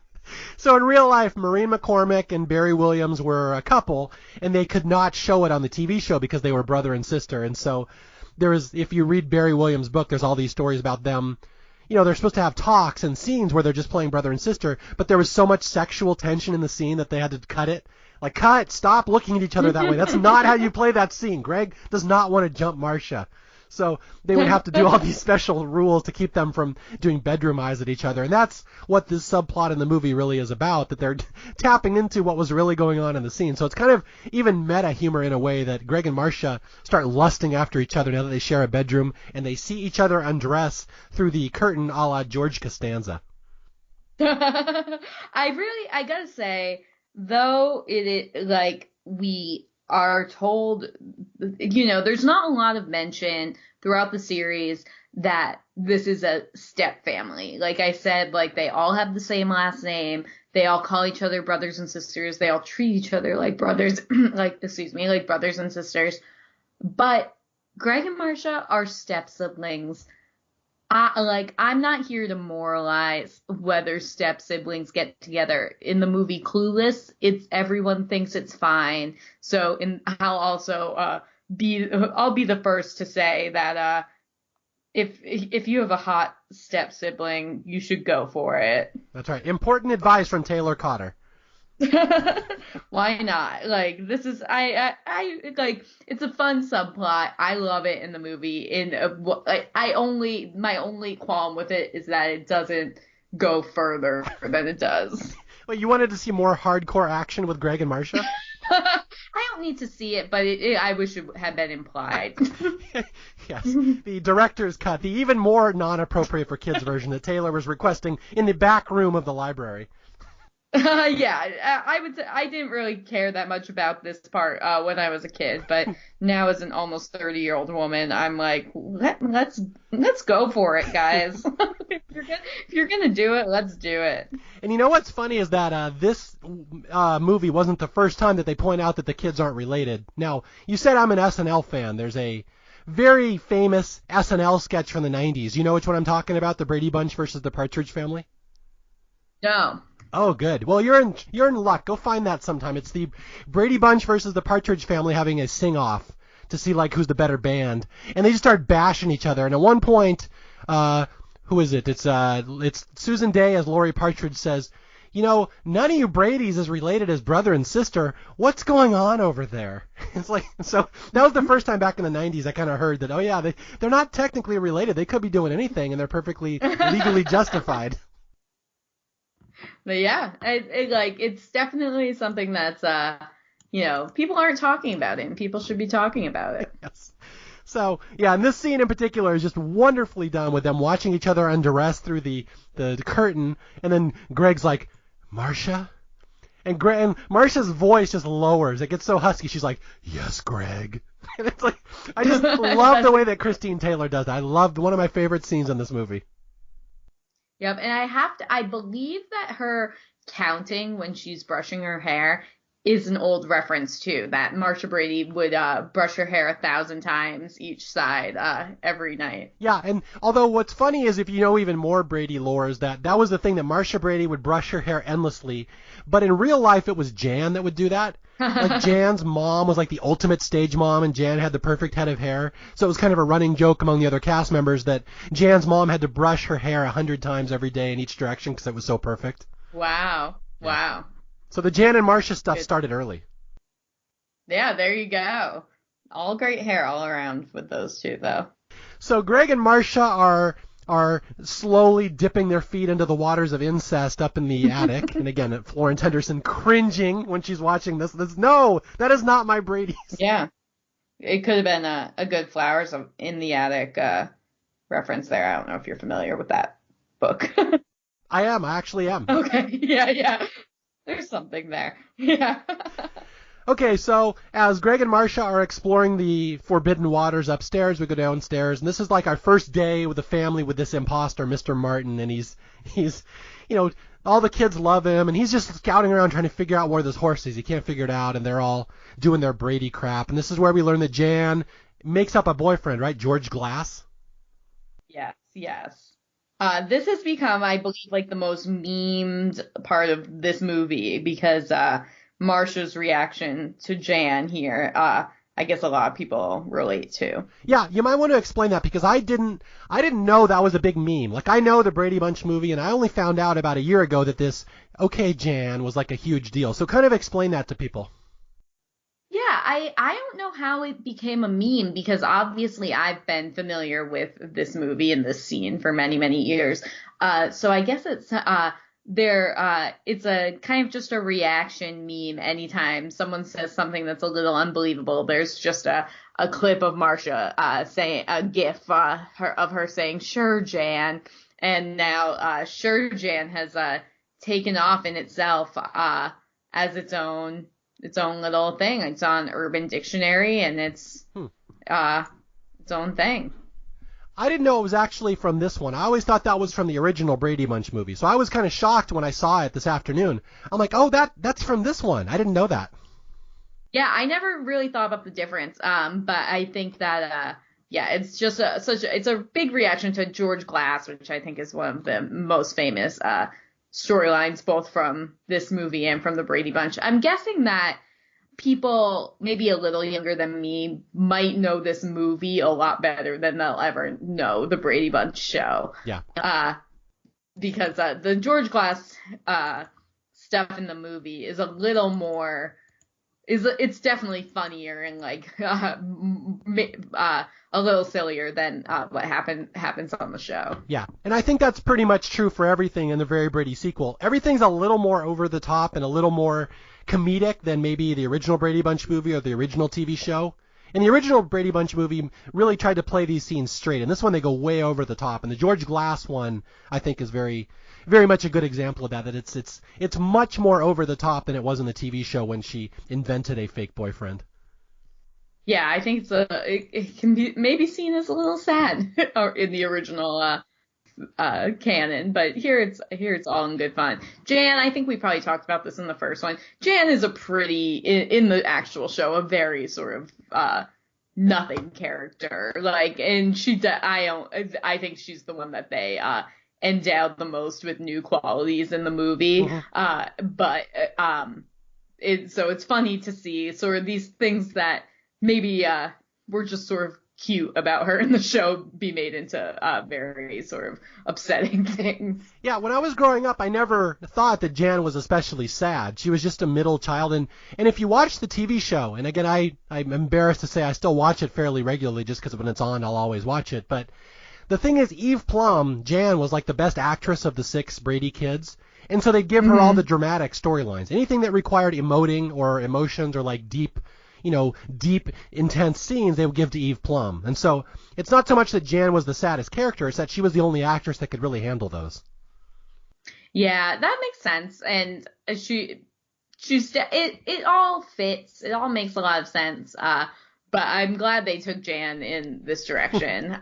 So in real life, Maureen McCormick and Barry Williams were a couple, and they could not show it on the TV show because they were brother and sister. And so if you read Barry Williams' book, there's all these stories about them. They're supposed to have talks and scenes where they're just playing brother and sister, but there was so much sexual tension in the scene that they had to cut it. Like, cut, stop looking at each other that way. That's not how you play that scene. Greg does not want to jump Marcia. So they would have to do all these special rules to keep them from doing bedroom eyes at each other. And that's what this subplot in the movie really is about, that they're tapping into what was really going on in the scene. So it's kind of even meta humor in a way, that Greg and Marcia start lusting after each other now that they share a bedroom, and they see each other undress through the curtain a la George Costanza. I gotta say, though we are told, there's not a lot of mention throughout the series that this is a step family. Like I said, they all have the same last name. They all call each other brothers and sisters. They all treat each other like brothers, like brothers and sisters. But Greg and Marcia are step siblings. I'm not here to moralize whether step siblings get together. In the movie Clueless, everyone thinks it's fine. So I'll also I'll be the first to say that if you have a hot step sibling, you should go for it. That's right. Important advice from Taylor Cotter. Why not? Like, this is I like, it's a fun subplot. I love it in the movie. My only qualm with it is that it doesn't go further than it does. Well, you wanted to see more hardcore action with Greg and Marcia? I don't need to see it, but I wish it had been implied. Yes, the director's cut, the even more non-appropriate for kids version that Taylor was requesting in the back room of the library. Yeah, I would say I didn't really care that much about this part when I was a kid, but now as an almost 30-year-old woman, I'm like, let's go for it, guys. If you're gonna do it, let's do it. And you know what's funny is that this movie wasn't the first time that they point out that the kids aren't related. Now, you said I'm an SNL fan. There's a very famous SNL sketch from the 90s. You know which one I'm talking about? The Brady Bunch versus the Partridge Family? No. Oh, good. Well, you're in luck. Go find that sometime. It's the Brady Bunch versus the Partridge Family having a sing-off to see like who's the better band, and they just start bashing each other. And at one point, who is it? It's Susan Day as Laurie Partridge says, "You know, none of you Bradys is related as brother and sister. What's going on over there?" It's like, so that was the first time back in the 90s I kind of heard that. Oh yeah, they're not technically related. They could be doing anything, and they're perfectly legally justified. But yeah, it's definitely something that's people aren't talking about it, and people should be talking about it. Yes. So yeah, and this scene in particular is just wonderfully done with them watching each other undress through the curtain, and then Greg's like, "Marcia?" And Marcia's voice just lowers. It gets so husky. She's like, "Yes, Greg." And it's like, I just love the way that Christine Taylor does that. I loved one of my favorite scenes in this movie. Yep, and I believe that her counting when she's brushing her hair is an old reference too, that Marcia Brady would brush her hair 1,000 times each side every night. Yeah, and although what's funny is if you know even more Brady lore is that was the thing that Marcia Brady would brush her hair endlessly, but in real life it was Jan that would do that. Like Jan's mom was like the ultimate stage mom, and Jan had the perfect head of hair. So it was kind of a running joke among the other cast members that Jan's mom had to brush her hair 100 times every day in each direction because it was so perfect. Wow. So the Jan and Marcia stuff started early. Yeah, there you go. All great hair all around with those two, though. So Greg and Marcia are slowly dipping their feet into the waters of incest up in the attic. And again, Florence Henderson cringing when she's watching this. No, that is not my Brady's. Yeah. It could have been a good Flowers in the Attic reference there. I don't know if you're familiar with that book. I actually am. Okay, yeah. There's something there. Yeah. Okay, so as Greg and Marcia are exploring the forbidden waters upstairs, we go downstairs, and this is like our first day with the family with this imposter, Mr. Martin, and he's all the kids love him, and he's just scouting around trying to figure out where this horse is. He can't figure it out, and they're all doing their Brady crap, and this is where we learn that Jan makes up a boyfriend, right? George Glass? Yes. This has become, I believe, like the most memed part of this movie because Marcia's reaction to Jan here, I guess a lot of people relate to. Yeah, you might want to explain that because I didn't know that was a big meme. Like, I know the Brady Bunch movie, and I only found out about a year ago that this "Okay, Jan" was like a huge deal. So kind of explain that to people. Yeah, I don't know how it became a meme because obviously I've been familiar with this movie and this scene for many, many years. So I guess it's it's a kind of just a reaction meme. Anytime someone says something that's a little unbelievable, there's just a clip of Marcia saying a gif of her saying "Sure, Jan," and now "Sure, Jan" has taken off in itself as its own little thing. It's on Urban Dictionary, and it's its own thing. I didn't know it was actually from this one. I always thought that was from the original Brady Bunch movie. So I was kind of shocked when I saw it this afternoon. I'm like, oh, that's from this one. I didn't know that. Yeah, I never really thought about the difference. But I think that it's just it's a big reaction to George Glass, which I think is one of the most famous storylines both from this movie and from the Brady Bunch. I'm guessing that people maybe a little younger than me might know this movie a lot better than they'll ever know the Brady Bunch show. Yeah. Because the George Glass stuff in the movie is a little more it's definitely funnier and like a little sillier than what happens on the show. Yeah, and I think that's pretty much true for everything in the Very Brady sequel. Everything's a little more over the top and a little more comedic than maybe the original Brady Bunch movie or the original TV show. And the original Brady Bunch movie really tried to play these scenes straight, and this one they go way over the top. And the George Glass one, I think, is very, very much a good example of that. That it's much more over the top than it was in the TV show when she invented a fake boyfriend. Yeah, I think it can be maybe seen as a little sad in the original canon, but here it's all in good fun. Jan, I think we probably talked about this in the first one. Jan is a pretty in the actual show a very sort of nothing character, like, and I think she's the one that they endowed the most with new qualities in the movie. Mm-hmm. So it's funny to see sort of these things that maybe were just sort of cute about her in the show be made into very sort of upsetting things. Yeah, when I was growing up, I never thought that Jan was especially sad. She was just a middle child, and if you watch the TV show, and again, I'm embarrassed to say I still watch it fairly regularly just because when it's on, I'll always watch it, but the thing is, Eve Plum, Jan, was like the best actress of the 6 Brady kids, and so they'd give her all the dramatic storylines. Anything that required emoting or emotions or like deep, intense scenes, they would give to Eve Plum. And so it's not so much that Jan was the saddest character, it's that she was the only actress that could really handle those. Yeah, that makes sense. And it all fits. It all makes a lot of sense. But I'm glad they took Jan in this direction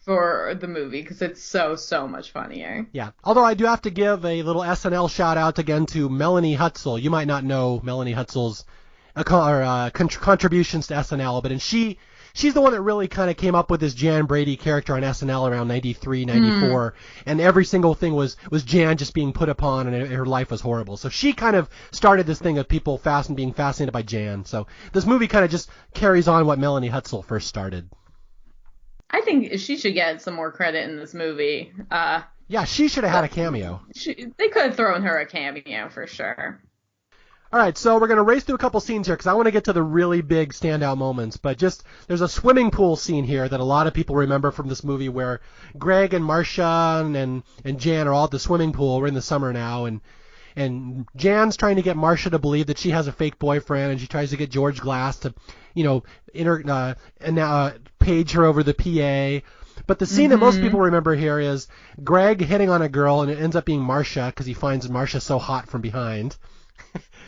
for the movie because it's so much funnier. Yeah. Although I do have to give a little SNL shout out again to Melanie Hutzel. You might not know Melanie Hutzel's contributions to SNL, but she's the one that really kind of came up with this Jan Brady character on SNL around 93, 94, and every single thing was Jan just being put upon, and her life was horrible. So she kind of started this thing of people being fascinated by Jan. So this movie kind of just carries on what Melanie Hutzel first started. I think she should get some more credit in this movie. Yeah, she should have had a cameo. They could have thrown her a cameo for sure. All right, so we're going to race through a couple scenes here because I want to get to the really big standout moments. But there's a swimming pool scene here that a lot of people remember from this movie where Greg and Marcia and Jan are all at the swimming pool. We're in the summer now, and Jan's trying to get Marcia to believe that she has a fake boyfriend, and she tries to get George Glass to, page her over the PA. But the scene that most people remember here is Greg hitting on a girl, and it ends up being Marcia because he finds Marcia so hot from behind.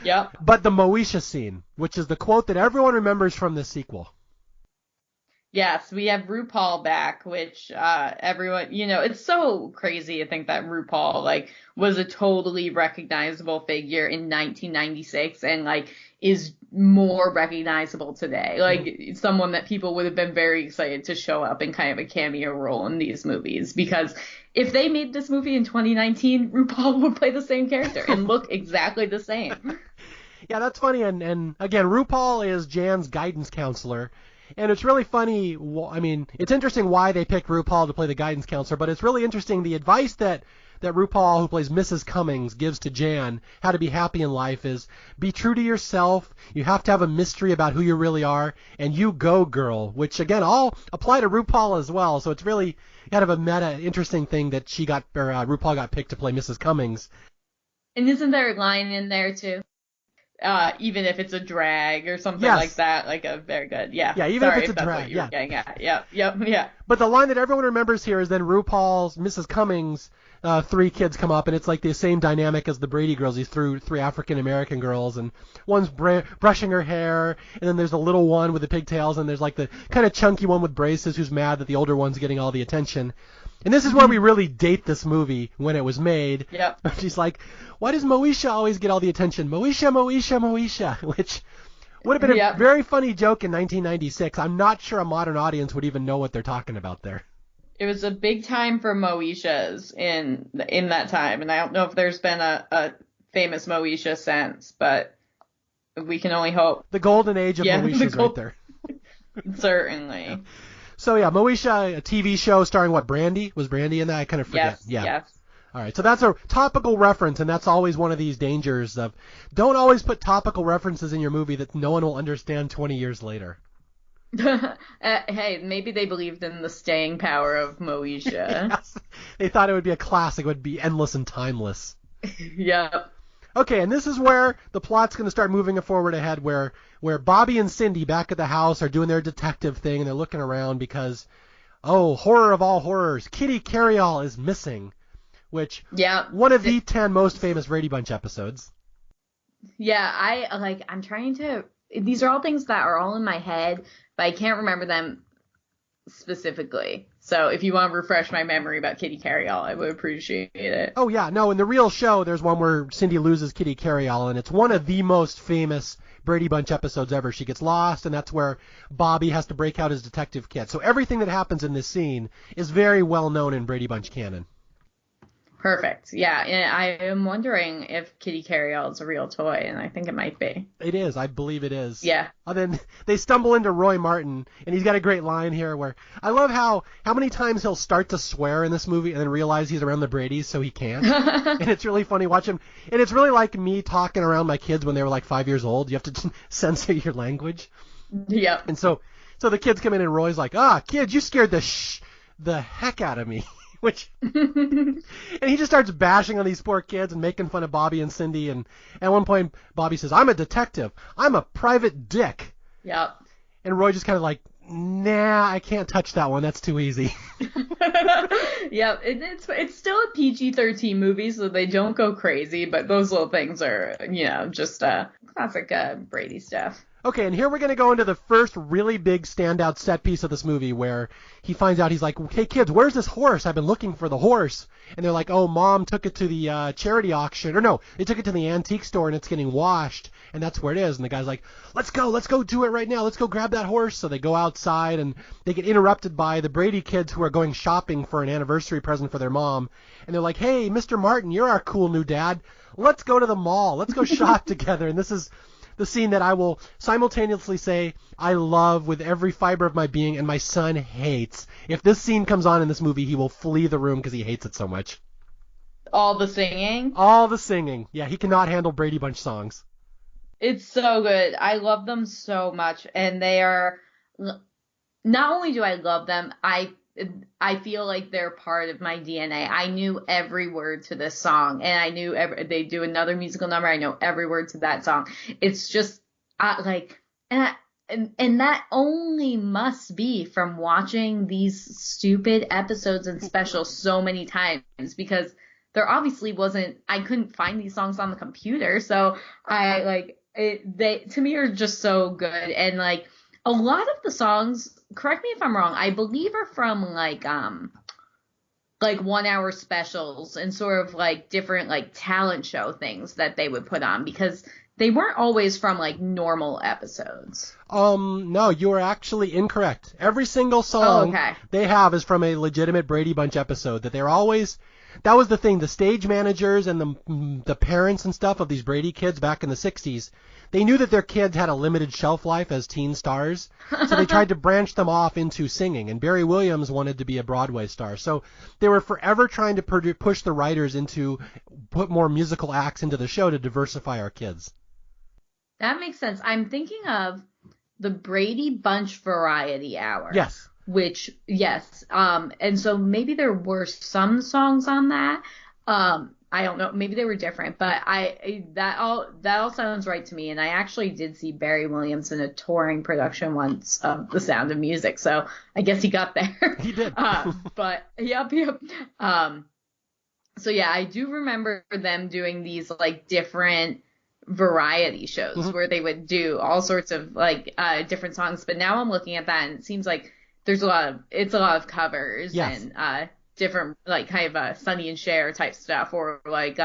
Yeah. But the Moesha scene, which is the quote that everyone remembers from this sequel. Yes, we have RuPaul back, which everyone, it's so crazy to think that RuPaul was a totally recognizable figure in 1996 and is more recognizable today. Someone that people would have been very excited to show up in kind of a cameo role in these movies, because if they made this movie in 2019, RuPaul would play the same character and look exactly the same. Yeah, that's funny. And again, RuPaul is Jan's guidance counselor. And it's really funny. I mean, it's interesting why they picked RuPaul to play the guidance counselor, but it's really interesting the advice that RuPaul, who plays Mrs. Cummings, gives to Jan, how to be happy in life, is be true to yourself. You have to have a mystery about who you really are, and you go, girl, which, again, all apply to RuPaul as well. So it's really kind of a meta, interesting thing that RuPaul got picked to play Mrs. Cummings. And isn't there a line in there, too? Even if it's a drag or something like that, a very good, Yeah, even if it's a drag, yeah. Yeah. But the line that everyone remembers here is then RuPaul's Mrs. Cummings, 3 kids come up, and it's like the same dynamic as the Brady girls. These 3 African-American girls, and one's brushing her hair, and then there's a little one with the pigtails, and there's the kind of chunky one with braces who's mad that the older one's getting all the attention. And this is where we really date this movie when it was made. Yep. She's like, why does Moesha always get all the attention? Moesha, which would have been a very funny joke in 1996. I'm not sure a modern audience would even know what they're talking about there. It was a big time for Moeshas in that time, and I don't know if there's been a famous Moesha since, but We can only hope. The golden age of Yeah, Moesha's right there. Certainly. Yeah. So yeah, Moesha, a TV show starring what, Brandy? Was Brandy in that? I kind of forget. Yes. All right, so that's a topical reference, and that's always one of these dangers of don't always put topical references in your movie that no one will understand 20 years later. Hey, maybe they believed in the staying power of Moesha. Yes. They thought it would be a classic, it would be endless and timeless. Yep. Okay, and this is where the plot's going to start moving forward ahead, where Bobby and Cindy back at the house are doing their detective thing, and they're looking around because, oh, horror of all horrors, Kitty Carryall is missing, which, one of the 10 most famous Brady Bunch episodes. Yeah, I'm trying to, these are all things that are all in my head, but I can't remember them specifically. So if you want to refresh my memory about Kitty Carryall, I would appreciate it. Oh, yeah. No, in the real show, there's one where Cindy loses Kitty Carryall, and it's one of the most famous Brady Bunch episodes ever. She gets lost, and that's where Bobby has to break out his detective kit. So everything that happens in this scene is very well known in Brady Bunch canon. Perfect. Yeah, and I am wondering if Kitty Carryall is a real toy, and I think it might be. It is. I believe it is. Yeah. And then they stumble into Roy Martin, and he's got a great line here where I love how many times he'll start to swear in this movie and then realize he's around the Bradys, so he can't. And it's really funny. Watch him. And it's really like me talking around my kids when they were like 5 years old. You have to censor your language. Yep. And so the kids come in, and Roy's like, kid, you scared the heck out of me. And he just starts bashing on these poor kids and making fun of Bobby and Cindy. And at one point, Bobby says, I'm a detective. I'm a private dick. Yep. And Roy just kind of like, nah, I can't touch that one. That's too easy. Yep. It's still a PG-13 movie, so they don't go crazy. But those little things are, just classic Brady stuff. Okay, and here we're going to go into the first really big standout set piece of this movie where he finds out, he's like, hey, kids, where's this horse? I've been looking for the horse. And they're like, oh, Mom took it to the charity auction. Or no, they took it to the antique store and it's getting washed. And that's where it is. And the guy's like, let's go do it right now. Let's go grab that horse. So they go outside and they get interrupted by the Brady kids who are going shopping for an anniversary present for their mom. And they're like, hey, Mr. Martin, you're our cool new dad. Let's go to the mall. Let's go shop together. And this is the scene that I will simultaneously say I love with every fiber of my being, and my son hates. If this scene comes on in this movie, he will flee the room because he hates it so much. All the singing? All the singing. Yeah, he cannot handle Brady Bunch songs. It's so good. I love them so much, and they are, not only do I love them, I feel like they're part of my DNA. I knew every word to this song, and I knew they do another musical number. I know every word to that song. It's just and that only must be from watching these stupid episodes and specials so many times, because there obviously I couldn't find these songs on the computer. So they to me are just so good. And like a lot of the songs, correct me if I'm wrong, I believe are from like 1 hour specials and sort of like different like talent show things that they would put on, because they weren't always from like normal episodes. No, you are actually incorrect. Every single song they have is from a legitimate Brady Bunch episode. That was the thing. The stage managers and the parents and stuff of these Brady kids back in the 60s, they knew that their kids had a limited shelf life as teen stars, so they tried to branch them off into singing. And Barry Williams wanted to be a Broadway star. So they were forever trying to push the writers into put more musical acts into the show to diversify our kids. That makes sense. I'm thinking of the Brady Bunch Variety Hour. Yes. Which, yes. And so maybe there were some songs on that. I don't know. Maybe they were different, but that all sounds right to me. And I actually did see Barry Williams in a touring production once of The Sound of Music. So I guess he got there. He did. But yep. So yeah, I do remember them doing these like different variety shows where they would do all sorts of like different songs. But now I'm looking at that and it seems like it's a lot of covers and different like kind of Sonny and Cher type stuff, or like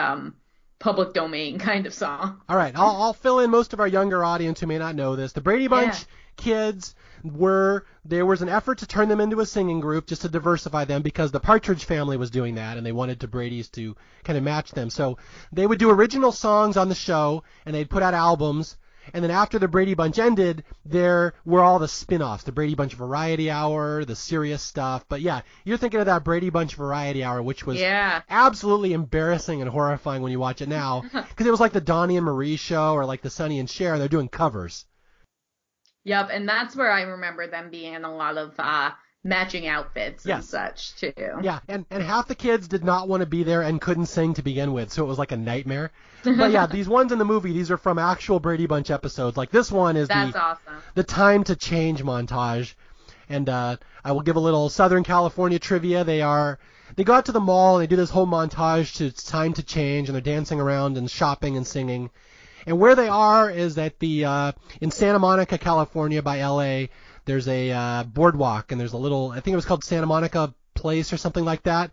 public domain kind of song. All right, I'll fill in most of our younger audience who may not know this. The Brady Bunch kids there was an effort to turn them into a singing group just to diversify them, because the Partridge Family was doing that and they wanted the Bradys to kind of match them. So they would do original songs on the show and they'd put out albums. And then after the Brady Bunch ended, there were all the spin-offs, the Brady Bunch Variety Hour, the serious stuff. But yeah, you're thinking of that Brady Bunch Variety Hour, which was absolutely embarrassing and horrifying when you watch it now, because it was like the Donnie and Marie show or like the Sonny and Cher, and they're doing covers. Yep, and that's where I remember them being in a lot of matching outfits and such too. Yeah, and half the kids did not want to be there and couldn't sing to begin with, so it was like a nightmare. But yeah, these ones in the movie, these are from actual Brady Bunch episodes. Like this one is the time to change montage. And I will give a little Southern California trivia. They go out to the mall and they do this whole montage to It's Time to Change, and they're dancing around and shopping and singing. And where they are is at in Santa Monica, California by LA. There's a boardwalk, and there's a little, I think it was called Santa Monica Place or something like that.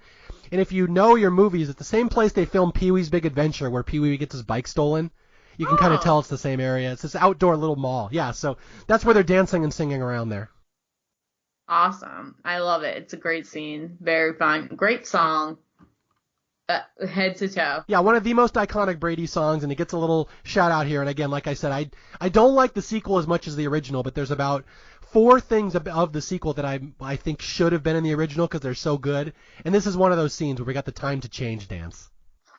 And if you know your movies, it's the same place they filmed Pee-wee's Big Adventure, where Pee-wee gets his bike stolen. You can kind of tell it's the same area. It's this outdoor little mall. Yeah, so that's where they're dancing and singing around there. Awesome. I love it. It's a great scene. Very fun. Great song. Head to toe. Yeah, one of the most iconic Brady songs, and it gets a little shout out here. And again, like I said, I don't like the sequel as much as the original, but there's about 4 things of the sequel that I think should have been in the original because they're so good. And this is one of those scenes where we got the time to change dance.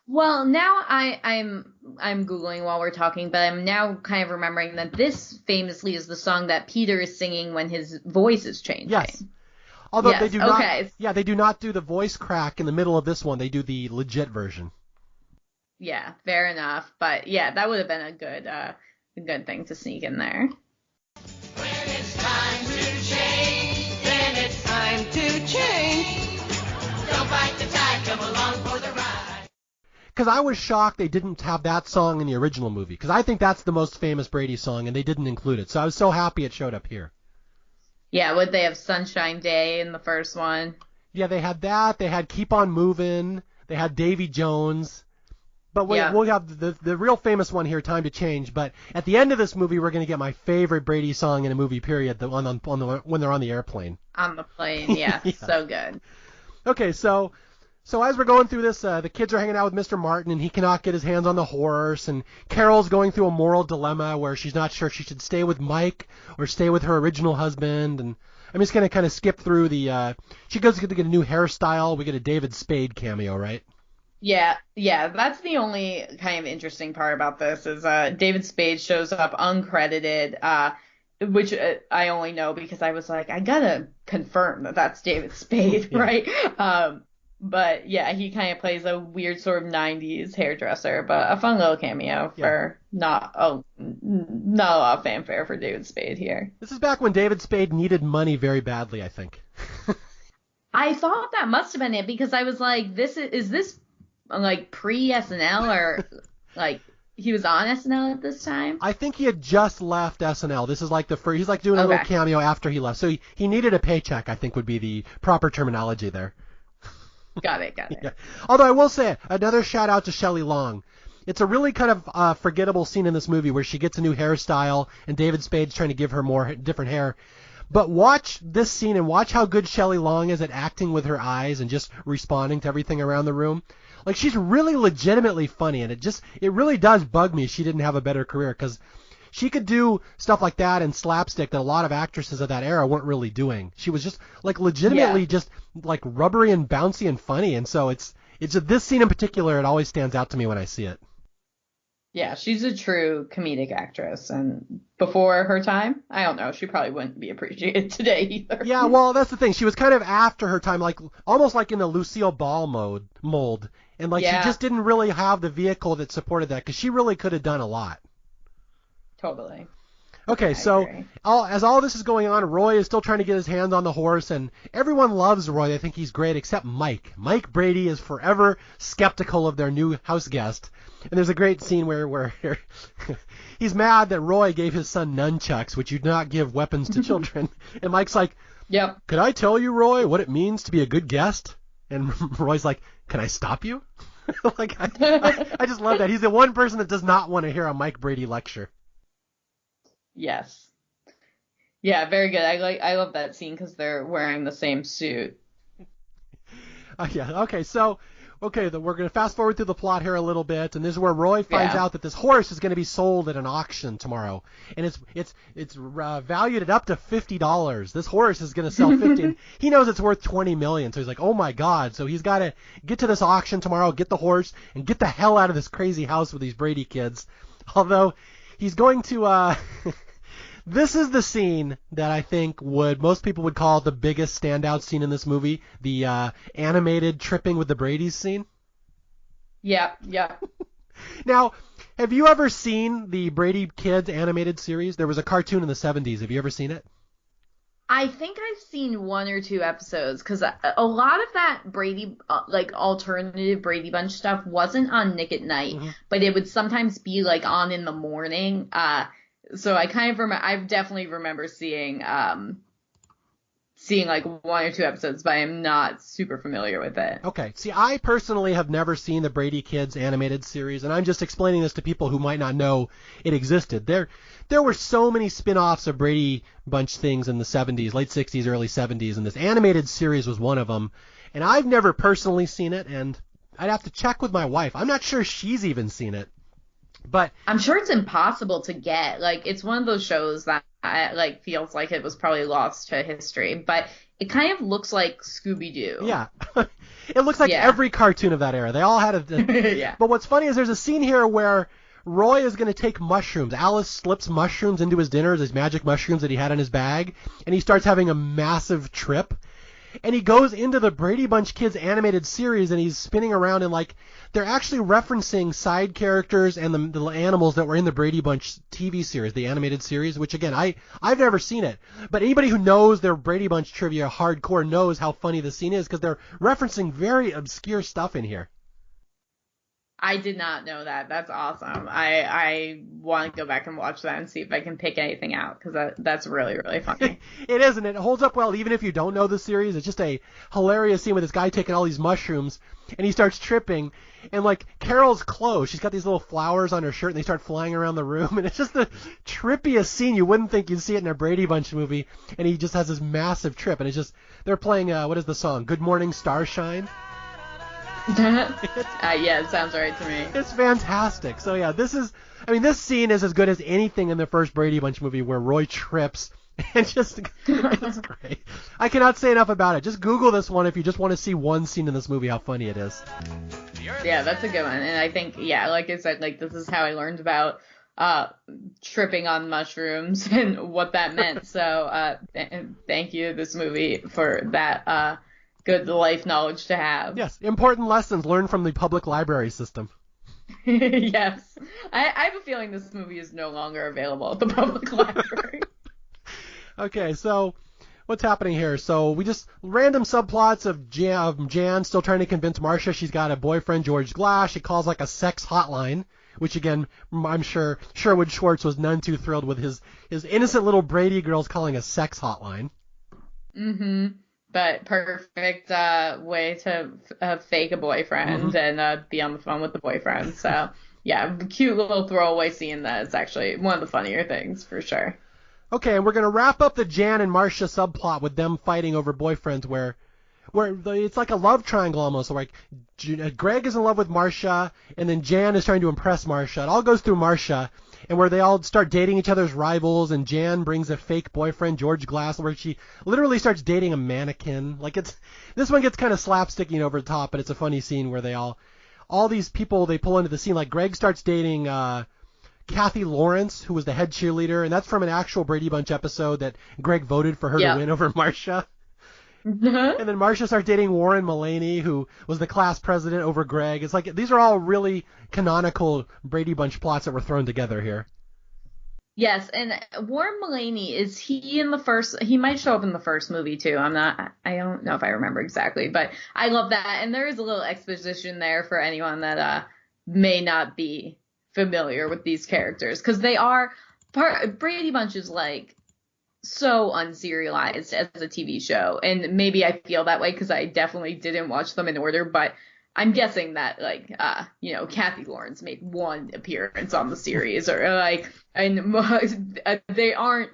Well, now I'm Googling while we're talking, but I'm now kind of remembering that this famously is the song that Peter is singing when his voice is changing. Yes. Although they do not, they do not do the voice crack in the middle of this one. They do the legit version. Yeah, fair enough. But yeah, that would have been a good thing to sneak in there. When it's time to change, then it's time to change. Don't fight the tide, come along for the ride. Because I was shocked they didn't have that song in the original movie, because I think that's the most famous Brady song, and they didn't include it. So I was so happy it showed up here. Yeah, would they have Sunshine Day in the first one? Yeah, they had that. They had Keep on Moving. They had Davy Jones. But we'll have the real famous one here, Time to Change. But at the end of this movie, we're going to get my favorite Brady song in a movie, period, when they're on the airplane. On the plane, yeah. So good. Okay, so as we're going through this, the kids are hanging out with Mr. Martin, and he cannot get his hands on the horse, and Carol's going through a moral dilemma where she's not sure if she should stay with Mike or stay with her original husband. And I'm just going to kind of skip through she goes to get a new hairstyle. We get a David Spade cameo, right? Yeah, that's the only kind of interesting part about this is David Spade shows up uncredited, which I only know because I was like, I gotta confirm that that's David Spade, right? But yeah, he kind of plays a weird sort of 90s hairdresser, but a fun little cameo for not a lot of fanfare for David Spade here. This is back when David Spade needed money very badly, I think. I thought that must have been it because I was like, is this like pre-SNL or like he was on SNL at this time? I think he had just left SNL. This is like he's like doing a little cameo after he left. So he needed a paycheck, I think would be the proper terminology there. Got it. Yeah. Although I will say, another shout out to Shelley Long. It's a really kind of forgettable scene in this movie where she gets a new hairstyle and David Spade's trying to give her more different hair. But watch this scene and watch how good Shelley Long is at acting with her eyes and just responding to everything around the room. Like, she's really legitimately funny, and it really does bug me she didn't have a better career, because she could do stuff like that and slapstick that a lot of actresses of that era weren't really doing. She was just, like, legitimately just, like, rubbery and bouncy and funny, and so it's this scene in particular, it always stands out to me when I see it. Yeah, she's a true comedic actress, and before her time, I don't know, she probably wouldn't be appreciated today either. Yeah, well, that's the thing. She was kind of after her time, like almost like in the Lucille Ball mold, and like she just didn't really have the vehicle that supported that, because she really could have done a lot. Totally. Okay, so as all this is going on, Roy is still trying to get his hands on the horse, and everyone loves Roy. They think he's great, except Mike. Mike Brady is forever skeptical of their new house guest. And there's a great scene where he's mad that Roy gave his son nunchucks, which you do not give weapons to children. And Mike's like, "Yep. Could I tell you, Roy, what it means to be a good guest?" And Roy's like, "Can I stop you?" Like, I just love that. He's the one person that does not want to hear a Mike Brady lecture. Yes. Yeah, very good. I love that scene because they're wearing the same suit. Yeah. Okay. So Okay, we're going to fast forward through the plot here a little bit, and this is where Roy finds out that this horse is going to be sold at an auction tomorrow, and it's valued at up to $50. This horse is going to sell 50. And he knows it's worth $20 million, so he's like, oh my god! So he's got to get to this auction tomorrow, get the horse, and get the hell out of this crazy house with these Brady kids. Although he's going to. This is the scene that I think most people would call the biggest standout scene in this movie, the animated tripping with the Bradys scene. Yeah. Now, have you ever seen the Brady Kids animated series? There was a cartoon in the 70s. Have you ever seen it? I think I've seen one or two episodes because a lot of that Brady, like alternative Brady Bunch stuff wasn't on Nick at Night, but it would sometimes be like on in the morning. So I kind of I definitely remember seeing like one or two episodes, but I am not super familiar with it. Okay. See, I personally have never seen the Brady Kids animated series, and I'm just explaining this to people who might not know it existed. There were so many spin-offs of Brady Bunch things in the 70s, late 60s, early 70s, and this animated series was one of them. And I've never personally seen it, and I'd have to check with my wife. I'm not sure she's even seen it. But I'm sure it's impossible to get. Like, it's one of those shows that feels like it was probably lost to history, but it kind of looks like Scooby-Doo. Yeah. It looks like every cartoon of that era. They all had a yeah. But what's funny is there's a scene here where Roy is going to take mushrooms. Alice slips mushrooms into his dinner, these magic mushrooms that he had in his bag, and he starts having a massive trip. And he goes into the Brady Bunch Kids animated series, and he's spinning around, and like they're actually referencing side characters and the animals that were in the Brady Bunch TV series, the animated series. Which again, I've never seen it, but anybody who knows their Brady Bunch trivia hardcore knows how funny the scene is because they're referencing very obscure stuff in here. I did not know that. That's awesome. I want to go back and watch that and see if I can pick anything out because that's really, really funny. It is, and it holds up well even if you don't know the series. It's just a hilarious scene with this guy taking all these mushrooms, and he starts tripping, and like Carol's clothes, she's got these little flowers on her shirt, and they start flying around the room, and it's just the trippiest scene. You wouldn't think you'd see it in a Brady Bunch movie, and he just has this massive trip, and it's just, they're playing, what is the song? Good Morning Starshine? Yeah, it sounds right to me. It's fantastic. So yeah, this scene is as good as anything in the first Brady Bunch movie where Roy trips and just, it's great. I cannot say enough about it. Just Google this one if you just want to see one scene in this movie, how funny it is. Yeah, that's a good one. And I think, yeah, like I said, like this is how I learned about tripping on mushrooms and what that meant. So thank you, this movie, for that good life knowledge to have. Yes, important lessons learned from the public library system. Yes. I have a feeling this movie is no longer available at the public library. Okay, so what's happening here? So we just random subplots of Jan still trying to convince Marcia she's got a boyfriend, George Glass. She calls like a sex hotline, which again, I'm sure Sherwood Schwartz was none too thrilled with his innocent little Brady girls calling a sex hotline. Mm-hmm. But perfect way to fake a boyfriend and be on the phone with the boyfriend. So, yeah, cute little throwaway scene that is actually one of the funnier things, for sure. Okay, and we're going to wrap up the Jan and Marcia subplot with them fighting over boyfriends where it's like a love triangle almost. So like Greg is in love with Marcia, and then Jan is trying to impress Marcia. It all goes through Marcia. And where they all start dating each other's rivals, and Jan brings a fake boyfriend, George Glass, where she literally starts dating a mannequin. Like this one gets kind of slapsticky over the top, but it's a funny scene where they all these people they pull into the scene. Like Greg starts dating Kathy Lawrence, who was the head cheerleader, and that's from an actual Brady Bunch episode that Greg voted for her to win over Marcia. And then Marcia starts dating Warren Mulaney, who was the class president over Greg. It's like these are all really canonical Brady Bunch plots that were thrown together here. Yes, and Warren Mulaney, is he in the first? He might show up in the first movie too. I don't know if I remember exactly, but I love that. And there is a little exposition there for anyone that may not be familiar with these characters, because they are Brady Bunch is like so unserialized as a TV show, and maybe I feel that way because I definitely didn't watch them in order, but I'm guessing that Kathy Lawrence made one appearance on the series, or and they aren't.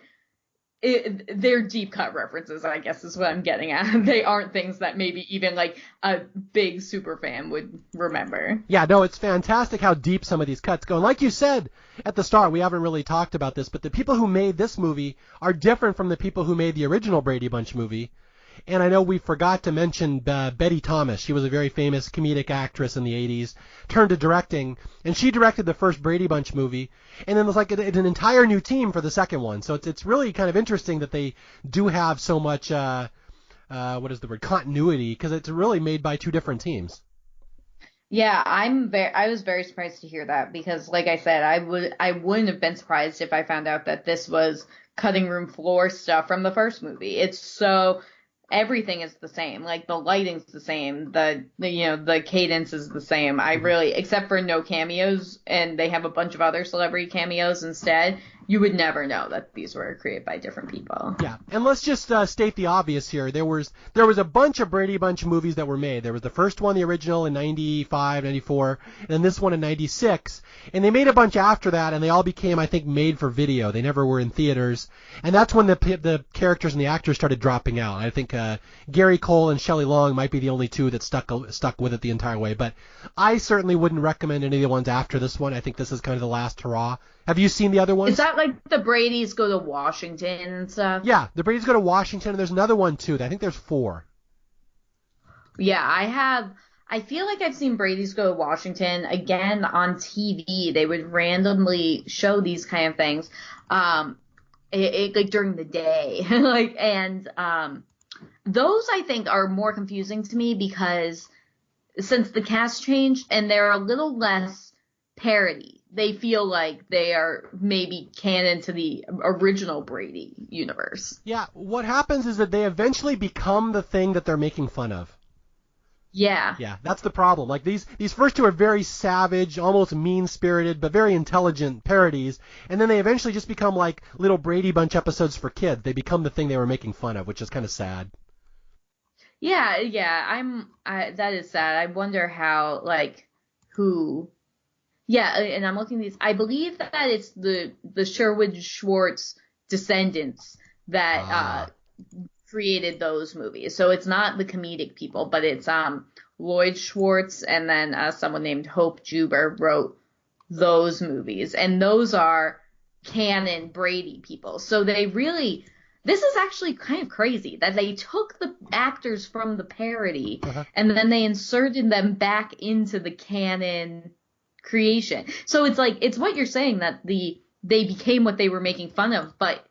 they're deep cut references, I guess is what I'm getting at. They aren't things that maybe even like a big super fan would remember. Yeah, no, it's fantastic how deep some of these cuts go. And like you said at the start, we haven't really talked about this, but the people who made this movie are different from the people who made the original Brady Bunch movie. And I know we forgot to mention Betty Thomas. She was a very famous comedic actress in the 80s, turned to directing, and she directed the first Brady Bunch movie. And then there's like an entire new team for the second one. So it's really kind of interesting that they do have so much, continuity, because it's really made by two different teams. Yeah, I was very surprised to hear that because, like I said, I wouldn't have been surprised if I found out that this was cutting room floor stuff from the first movie. It's so everything is the same. Like the lighting's the same, the cadence is the same. I really, except for no cameos, and they have a bunch of other celebrity cameos instead. You would never know that these were created by different people. Yeah, and let's just state the obvious here. There was a bunch of Brady Bunch movies that were made. There was the first one, the original, in 95, 94, and then this one in 96. And they made a bunch after that, and they all became, I think, made for video. They never were in theaters. And that's when the characters and the actors started dropping out. I think Gary Cole and Shelley Long might be the only two that stuck with it the entire way. But I certainly wouldn't recommend any of the ones after this one. I think this is kind of the last hurrah. Have you seen the other ones? Is that like the Bradys go to Washington and stuff? Yeah, the Bradys go to Washington, and there's another one too. I think there's 4. Yeah, I feel like I've seen Brady's go to Washington again on TV. They would randomly show these kind of things, like during the day, those I think are more confusing to me because since the cast changed and they're a little less parody. They feel like they are maybe canon to the original Brady universe. Yeah, what happens is that they eventually become the thing that they're making fun of. Yeah. Yeah, that's the problem. Like these first two are very savage, almost mean-spirited, but very intelligent parodies, and then they eventually just become like little Brady Bunch episodes for kids. They become the thing they were making fun of, which is kind of sad. Yeah, that is sad. I wonder how, who... Yeah, and I'm looking at these. I believe that it's the Sherwood Schwartz descendants that created those movies. So it's not the comedic people, but it's Lloyd Schwartz and then someone named Hope Juber wrote those movies. And those are canon Brady people. So they really... This is actually kind of crazy that they took the actors from the parody and then they inserted them back into the canon creation. So it's like, it's what you're saying that they became what they were making fun of, but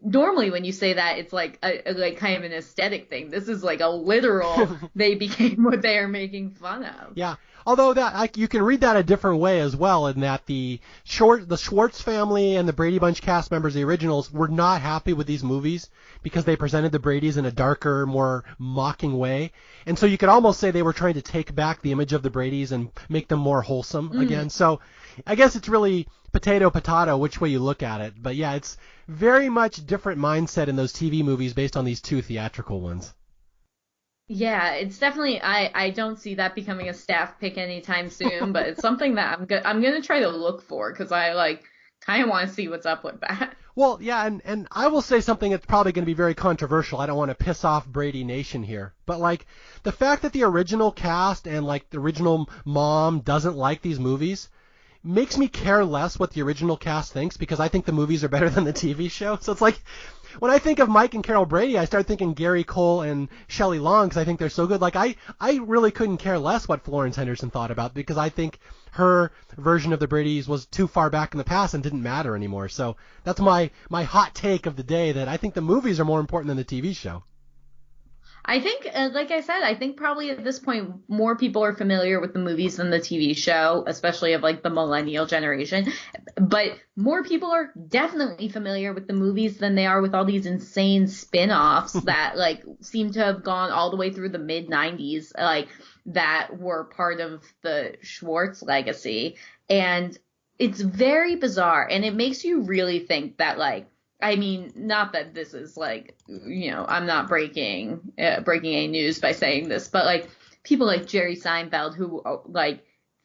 normally when you say that, it's like a kind of an aesthetic thing. This is like a literal, they became what they are making fun of. Yeah. Although that you can read that a different way as well, in that the Schwartz family and the Brady Bunch cast members, the originals, were not happy with these movies because they presented the Bradys in a darker, more mocking way. And so you could almost say they were trying to take back the image of the Bradys and make them more wholesome again. So I guess it's really potato, which way you look at it. But yeah, it's very much different mindset in those TV movies based on these two theatrical ones. Yeah, it's definitely, I don't see that becoming a staff pick anytime soon, but it's something that I'm going to try to look for because I kind of want to see what's up with that. Well, yeah, and I will say something that's probably going to be very controversial. I don't want to piss off Brady Nation here, but the fact that the original cast and the original mom doesn't like these movies makes me care less what the original cast thinks because I think the movies are better than the TV show. So it's like, when I think of Mike and Carol Brady, I start thinking Gary Cole and Shelley Long because I think they're so good. I really couldn't care less what Florence Henderson thought about because I think her version of the Bradys was too far back in the past and didn't matter anymore. So that's my hot take of the day, that I think the movies are more important than the TV show. I think, like I said, I think probably at this point more people are familiar with the movies than the TV show, especially of the millennial generation. But more people are definitely familiar with the movies than they are with all these insane spin-offs that seem to have gone all the way through the mid-90s, that were part of the Schwartz legacy. And it's very bizarre, and it makes you really think that I mean, not that this is I'm not breaking any news by saying this, but people like Jerry Seinfeld who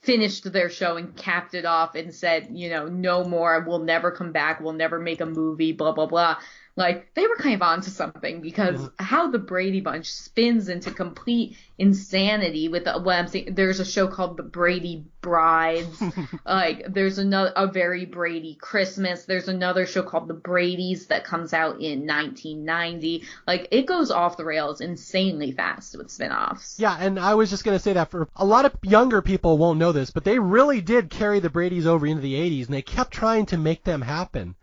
finished their show and capped it off and said, no more, we'll never come back, we'll never make a movie, blah, blah, blah. Like, they were kind of onto something, because how the Brady Bunch spins into complete insanity with what I'm saying. There's a show called The Brady Brides. Like, there's A Very Brady Christmas. There's another show called The Bradys that comes out in 1990. Like, it goes off the rails insanely fast with spin-offs. Yeah, and I was just going to say that for a lot of younger people won't know this, but they really did carry the Bradys over into the 80s, and they kept trying to make them happen.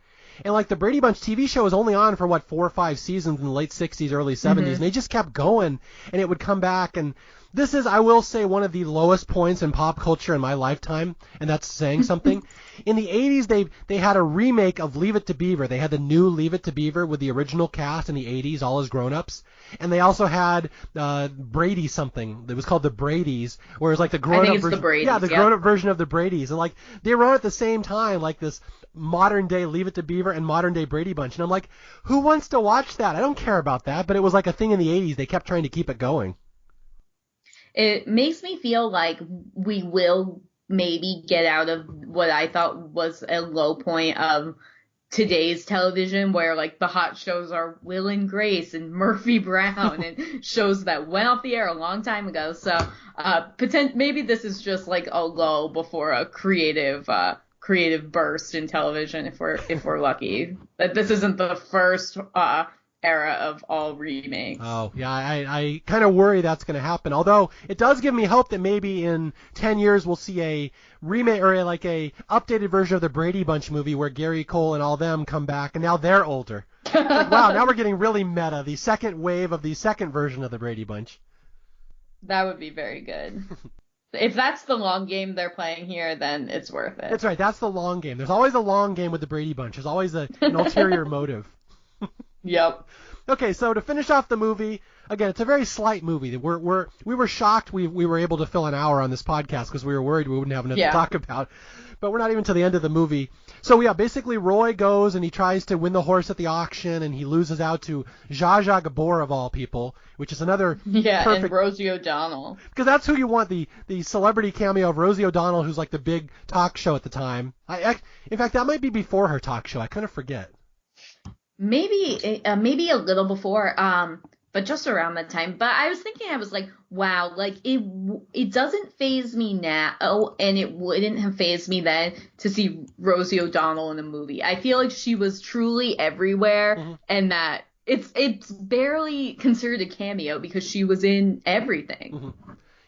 And like the Brady Bunch TV show was only on for 4 or 5 seasons in the late 60s, early 70s, and they just kept going, and it would come back. And this is, I will say, one of the lowest points in pop culture in my lifetime, and that's saying something. In the 80s, they had a remake of Leave It to Beaver. They had the new Leave It to Beaver with the original cast in the 80s, all as grown-ups. And they also had Brady something. It was called The Bradys, where it was like the grown-up version. The Bradys, yeah, the grown-up version of The Bradys. And like they were on at the same time, like this modern-day Leave It to Beaver and modern-day Brady Bunch. And I'm like, who wants to watch that? I don't care about that. But it was like a thing in the 80s. They kept trying to keep it going. It makes me feel like we will maybe get out of what I thought was a low point of today's television, where like the hot shows are Will and Grace and Murphy Brown and shows that went off the air a long time ago. So maybe this is just like a lull before a creative burst in television, if we're lucky. That this isn't the first era of all remakes. Oh, yeah, I kind of worry that's going to happen. Although it does give me hope that maybe in 10 years we'll see a remake or a updated version of the Brady Bunch movie where Gary Cole and all them come back and now they're older. Like, wow, now we're getting really meta. The second wave of the second version of the Brady Bunch. That would be very good. If that's the long game they're playing here, then it's worth it. That's right. That's the long game. There's always a long game with the Brady Bunch. There's always an ulterior motive. Yep. Okay, so to finish off the movie, again, it's a very slight movie. We were shocked we were able to fill an hour on this podcast because we were worried we wouldn't have enough to talk about. But we're not even to the end of the movie. So yeah, basically Roy goes and he tries to win the horse at the auction and he loses out to Zsa Zsa Gabor of all people, which is another perfect... and Rosie O'Donnell. Because that's who you want, the celebrity cameo of Rosie O'Donnell, who's like the big talk show at the time. In fact, that might be before her talk show. I kind of forget. Maybe a little before, but just around that time. But I was thinking, I was like, wow, like it doesn't faze me now, and it wouldn't have fazed me then to see Rosie O'Donnell in a movie. I feel like she was truly everywhere, and that it's barely considered a cameo because she was in everything.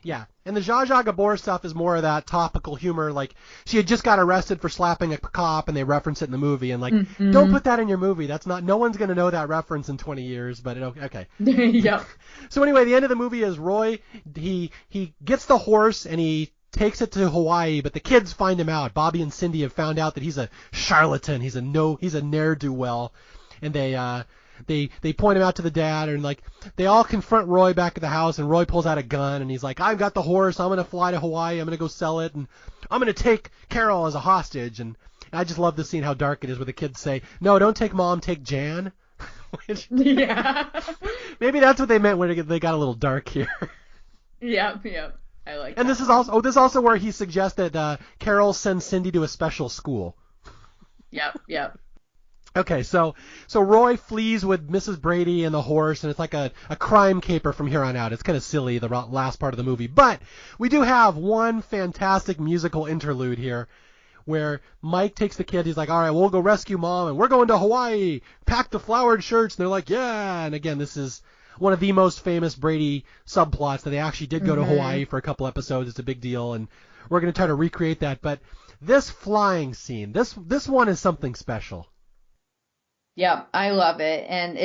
Yeah, and the Zsa Zsa Gabor stuff is more of that topical humor, like she had just got arrested for slapping a cop and they reference it in the movie, and like, don't put that in your movie, that's not, no one's going to know that reference in 20 years, but okay. Yep. So anyway, the end of the movie is Roy, he gets the horse and he takes it to Hawaii, but the kids find him out. Bobby and Cindy have found out that he's a charlatan, he's a ne'er-do-well, and they point him out to the dad, and like they all confront Roy back at the house, and Roy pulls out a gun and he's like, I've got the horse, I'm gonna fly to Hawaii, I'm gonna go sell it, and I'm gonna take Carol as a hostage. And I just love the scene, how dark it is, where the kids say, no, don't take Mom, take Jan. Yeah. Maybe that's what they meant when they got a little dark here. Yep. I like. And that. this is also where he suggests that Carol sends Cindy to a special school. Yep. Okay, so Roy flees with Mrs. Brady and the horse, and it's like a crime caper from here on out. It's kind of silly, the last part of the movie. But we do have one fantastic musical interlude here where Mike takes the kid. He's like, all right, we'll go rescue Mom, and we're going to Hawaii. Pack the flowered shirts. And they're like, yeah. And again, this is one of the most famous Brady subplots, that they actually did go to Hawaii for a couple episodes. It's a big deal, and we're going to try to recreate that. But this flying scene, this one is something special. Yep, I love it, and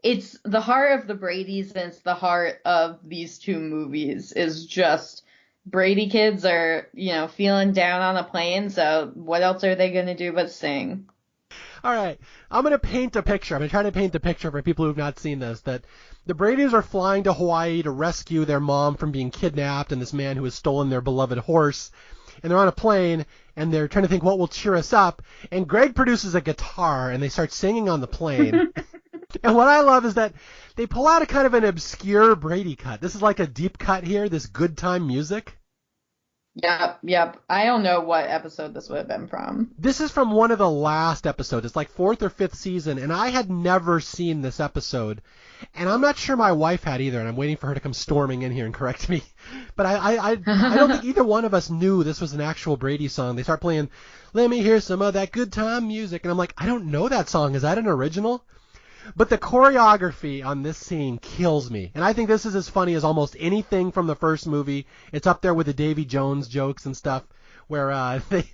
it's the heart of the Bradys, and it's the heart of these two movies. Is just Brady kids are feeling down on a plane, so what else are they gonna do but sing? All right, I'm gonna paint a picture. I'm gonna try to paint a picture for people who've not seen this. That the Bradys are flying to Hawaii to rescue their mom from being kidnapped and this man who has stolen their beloved horse. And they're on a plane, and they're trying to think what will cheer us up. And Greg produces a guitar, and they start singing on the plane. And what I love is that they pull out a kind of an obscure Brady cut. This is like a deep cut here, this good time music. Yep. I don't know what episode this would have been from. This is from one of the last episodes. It's like fourth or fifth season, and I had never seen this episode. And I'm not sure my wife had either, and I'm waiting for her to come storming in here and correct me. But I don't think either one of us knew this was an actual Brady song. They start playing, "Let me hear some of that good time music," and I'm like, I don't know that song. Is that an original? But the choreography on this scene kills me. And I think this is as funny as almost anything from the first movie. It's up there with the Davy Jones jokes and stuff, where they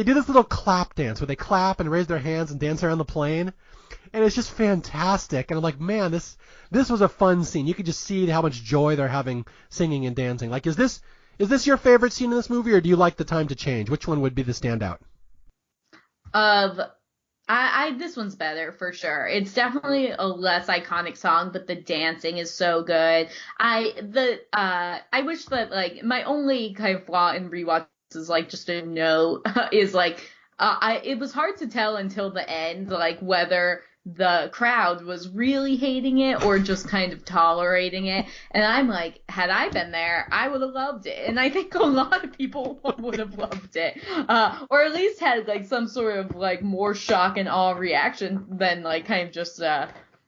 do this little clap dance where they clap and raise their hands and dance around the plane. And it's just fantastic. And I'm like, man, this was a fun scene. You could just see how much joy they're having singing and dancing. Like, is this your favorite scene in this movie, or do you like The Time to Change? Which one would be the standout? Of I this one's better for sure. It's definitely a less iconic song, but the dancing is so good. I wish that, like, my only kind of flaw in rewatch is like just a note is like it was hard to tell until the end, like, whether the crowd was really hating it or just kind of tolerating it. And I'm like, had I been there, I would have loved it. And I think a lot of people would have loved it. Or at least had, like, some sort of, like, more shock and awe reaction than, like, kind of just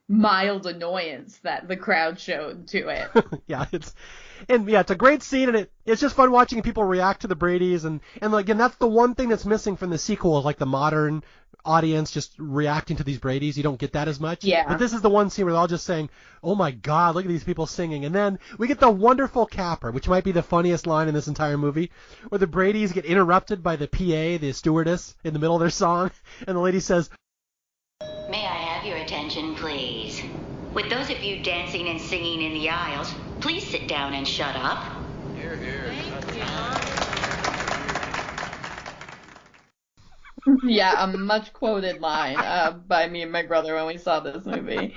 mild annoyance that the crowd showed to it. Yeah, it's a great scene, and it's just fun watching people react to the Bradys, and again, that's the one thing that's missing from the sequel, is like the modern audience just reacting to these Bradys. You don't get that as much. Yeah. But this is the one scene where they're all just saying, "Oh my God, look at these people singing," and then we get the wonderful capper, which might be the funniest line in this entire movie, where the Bradys get interrupted by the PA, the stewardess, in the middle of their song, and the lady says, "May I have your attention, please? With those of you dancing and singing in the aisles, please sit down and shut up." Here, here. Yeah, a much quoted line by me and my brother when we saw this movie.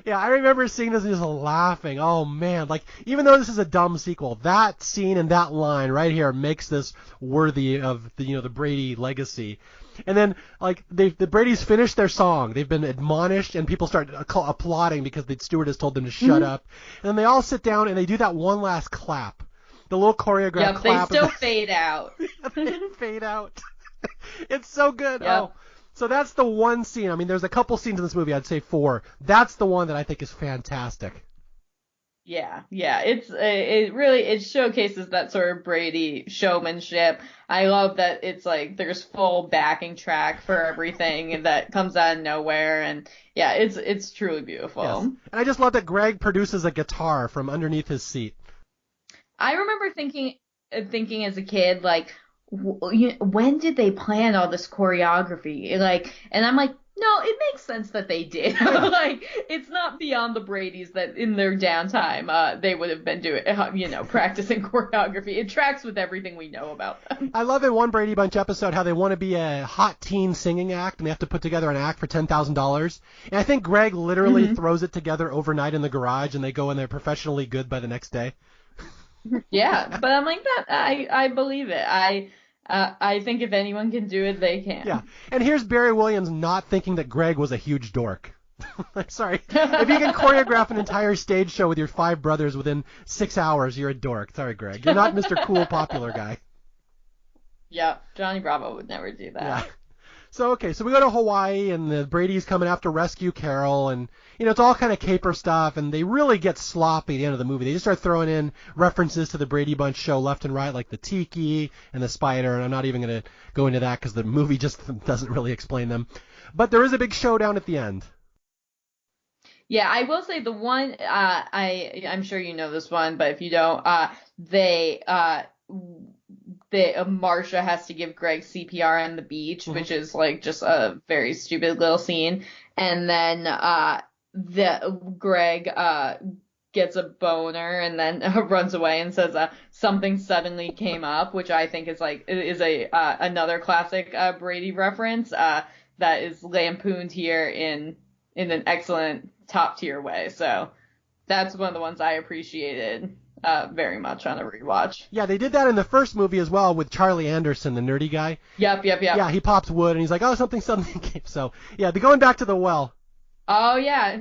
Yeah, I remember seeing this and just laughing. Oh man, like, even though this is a dumb sequel, that scene and that line right here makes this worthy of the Brady legacy. And then, like, the Bradys finished their song. They've been admonished, and people start applauding because the stewardess told them to shut up. And then they all sit down and they do that one last clap, the little choreographed clap. They still fade out. They fade out. It's so good. Yep. Oh, so that's the one scene. I mean, there's a couple scenes in this movie. I'd say 4. That's the one that I think is fantastic. Yeah. It showcases that sort of Brady showmanship. I love that it's like there's full backing track for everything that comes out of nowhere, and yeah, it's truly beautiful. Yes. And I just love that Greg produces a guitar from underneath his seat. I remember thinking as a kid, like, when did they plan all this choreography? Like, and I'm like, no, it makes sense that they did. Like, it's not beyond the Bradys that in their downtime they would have been doing, practicing choreography. It tracks with everything we know about them. I love in one Brady Bunch episode how they want to be a hot teen singing act, and they have to put together an act for $10,000. And I think Greg literally throws it together overnight in the garage, and they go in there professionally good by the next day. Yeah, but I'm like that. I believe it. I think if anyone can do it, they can. Yeah, and here's Barry Williams not thinking that Greg was a huge dork. Like, sorry, if you can choreograph an entire stage show with your 5 brothers within 6 hours, you're a dork. Sorry, Greg, you're not Mr. Cool Popular Guy. Yeah, Johnny Bravo would never do that. Yeah. So we go to Hawaii, and the Brady's coming after rescue Carol, and it's all kind of caper stuff, and they really get sloppy at the end of the movie. They just start throwing in references to the Brady Bunch show left and right, like the tiki and the spider, and I'm not even going to go into that because the movie just doesn't really explain them. But there is a big showdown at the end. Yeah, I will say the one I'm sure you know this one, but if you don't, Marsha has to give Greg CPR on the beach, which is like just a very stupid little scene. And then Greg gets a boner and then runs away and says something suddenly came up, which I think is another classic Brady reference that is lampooned here in an excellent top tier way. So that's one of the ones I appreciated very much on a rewatch. Yeah, they did that in the first movie as well with Charlie Anderson, the nerdy guy. Yep. Yeah, he pops wood and he's like, oh, something came. So, yeah, they're going back to the well. Oh, yeah.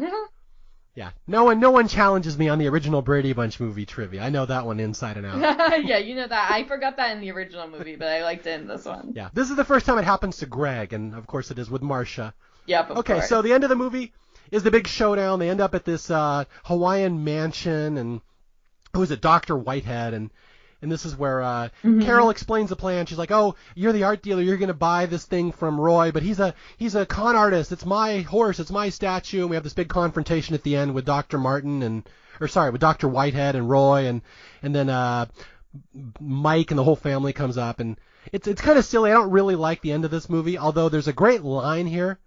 Yeah, no one challenges me on the original Brady Bunch movie trivia. I know that one inside and out. Yeah, you know that. I forgot that in the original movie, but I liked it in this one. Yeah, this is the first time it happens to Greg, and of course it is with Marcia. Yep, of Okay, course. so the end of the movie is the big showdown. They end up at this Hawaiian mansion, and who is it, Dr. Whitehead, and this is where Carol explains the plan. She's like, "Oh, you're the art dealer. You're going to buy this thing from Roy, but he's a con artist. It's my horse. It's my statue." And we have this big confrontation at the end with with Dr. Whitehead and Roy, and then Mike and the whole family comes up, and it's kind of silly. I don't really like the end of this movie, although there's a great line here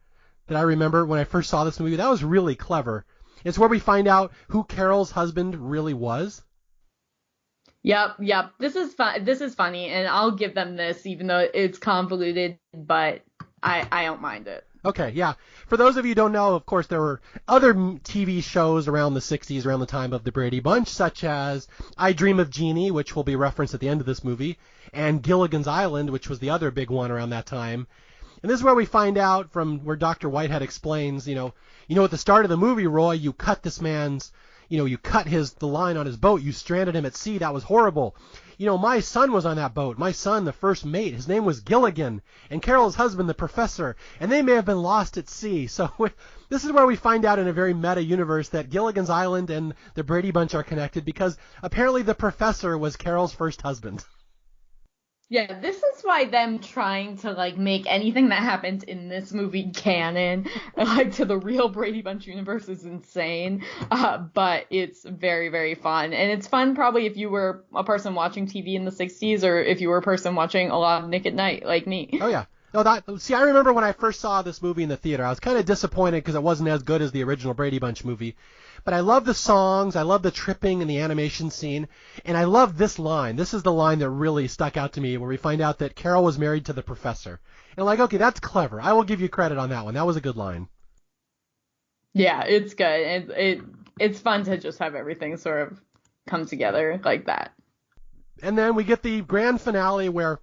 that I remember when I first saw this movie. That was really clever. It's where we find out who Carol's husband really was. Yep. This is fun. This is funny, and I'll give them this, even though it's convoluted, but I don't mind it. Okay, yeah. For those of you who don't know, of course, there were other TV shows around the 60s, around the time of the Brady Bunch, such as I Dream of Jeannie, which will be referenced at the end of this movie, and Gilligan's Island, which was the other big one around that time. And this is where we find out from where Dr. Whitehead explains, at the start of the movie, Roy, you cut this man's, you cut the line on his boat. You stranded him at sea. That was horrible. My son was on that boat. My son, the first mate, his name was Gilligan, and Carol's husband, the professor, and they may have been lost at sea. So this is where we find out in a very meta universe that Gilligan's Island and the Brady Bunch are connected because apparently the professor was Carol's first husband. Yeah, this is why them trying to make anything that happens in this movie canon, to the real Brady Bunch universe is insane. But it's very, very fun, and it's fun probably if you were a person watching TV in the 60s, or if you were a person watching a lot of Nick at Night like me. Oh yeah. No, I remember when I first saw this movie in the theater, I was kind of disappointed because it wasn't as good as the original Brady Bunch movie. But I love the songs, I love the tripping and the animation scene, and I love this line. This is the line that really stuck out to me, where we find out that Carol was married to the professor. And okay, that's clever. I will give you credit on that one. That was a good line. Yeah, it's good. It's fun to just have everything sort of come together like that. And then we get the grand finale where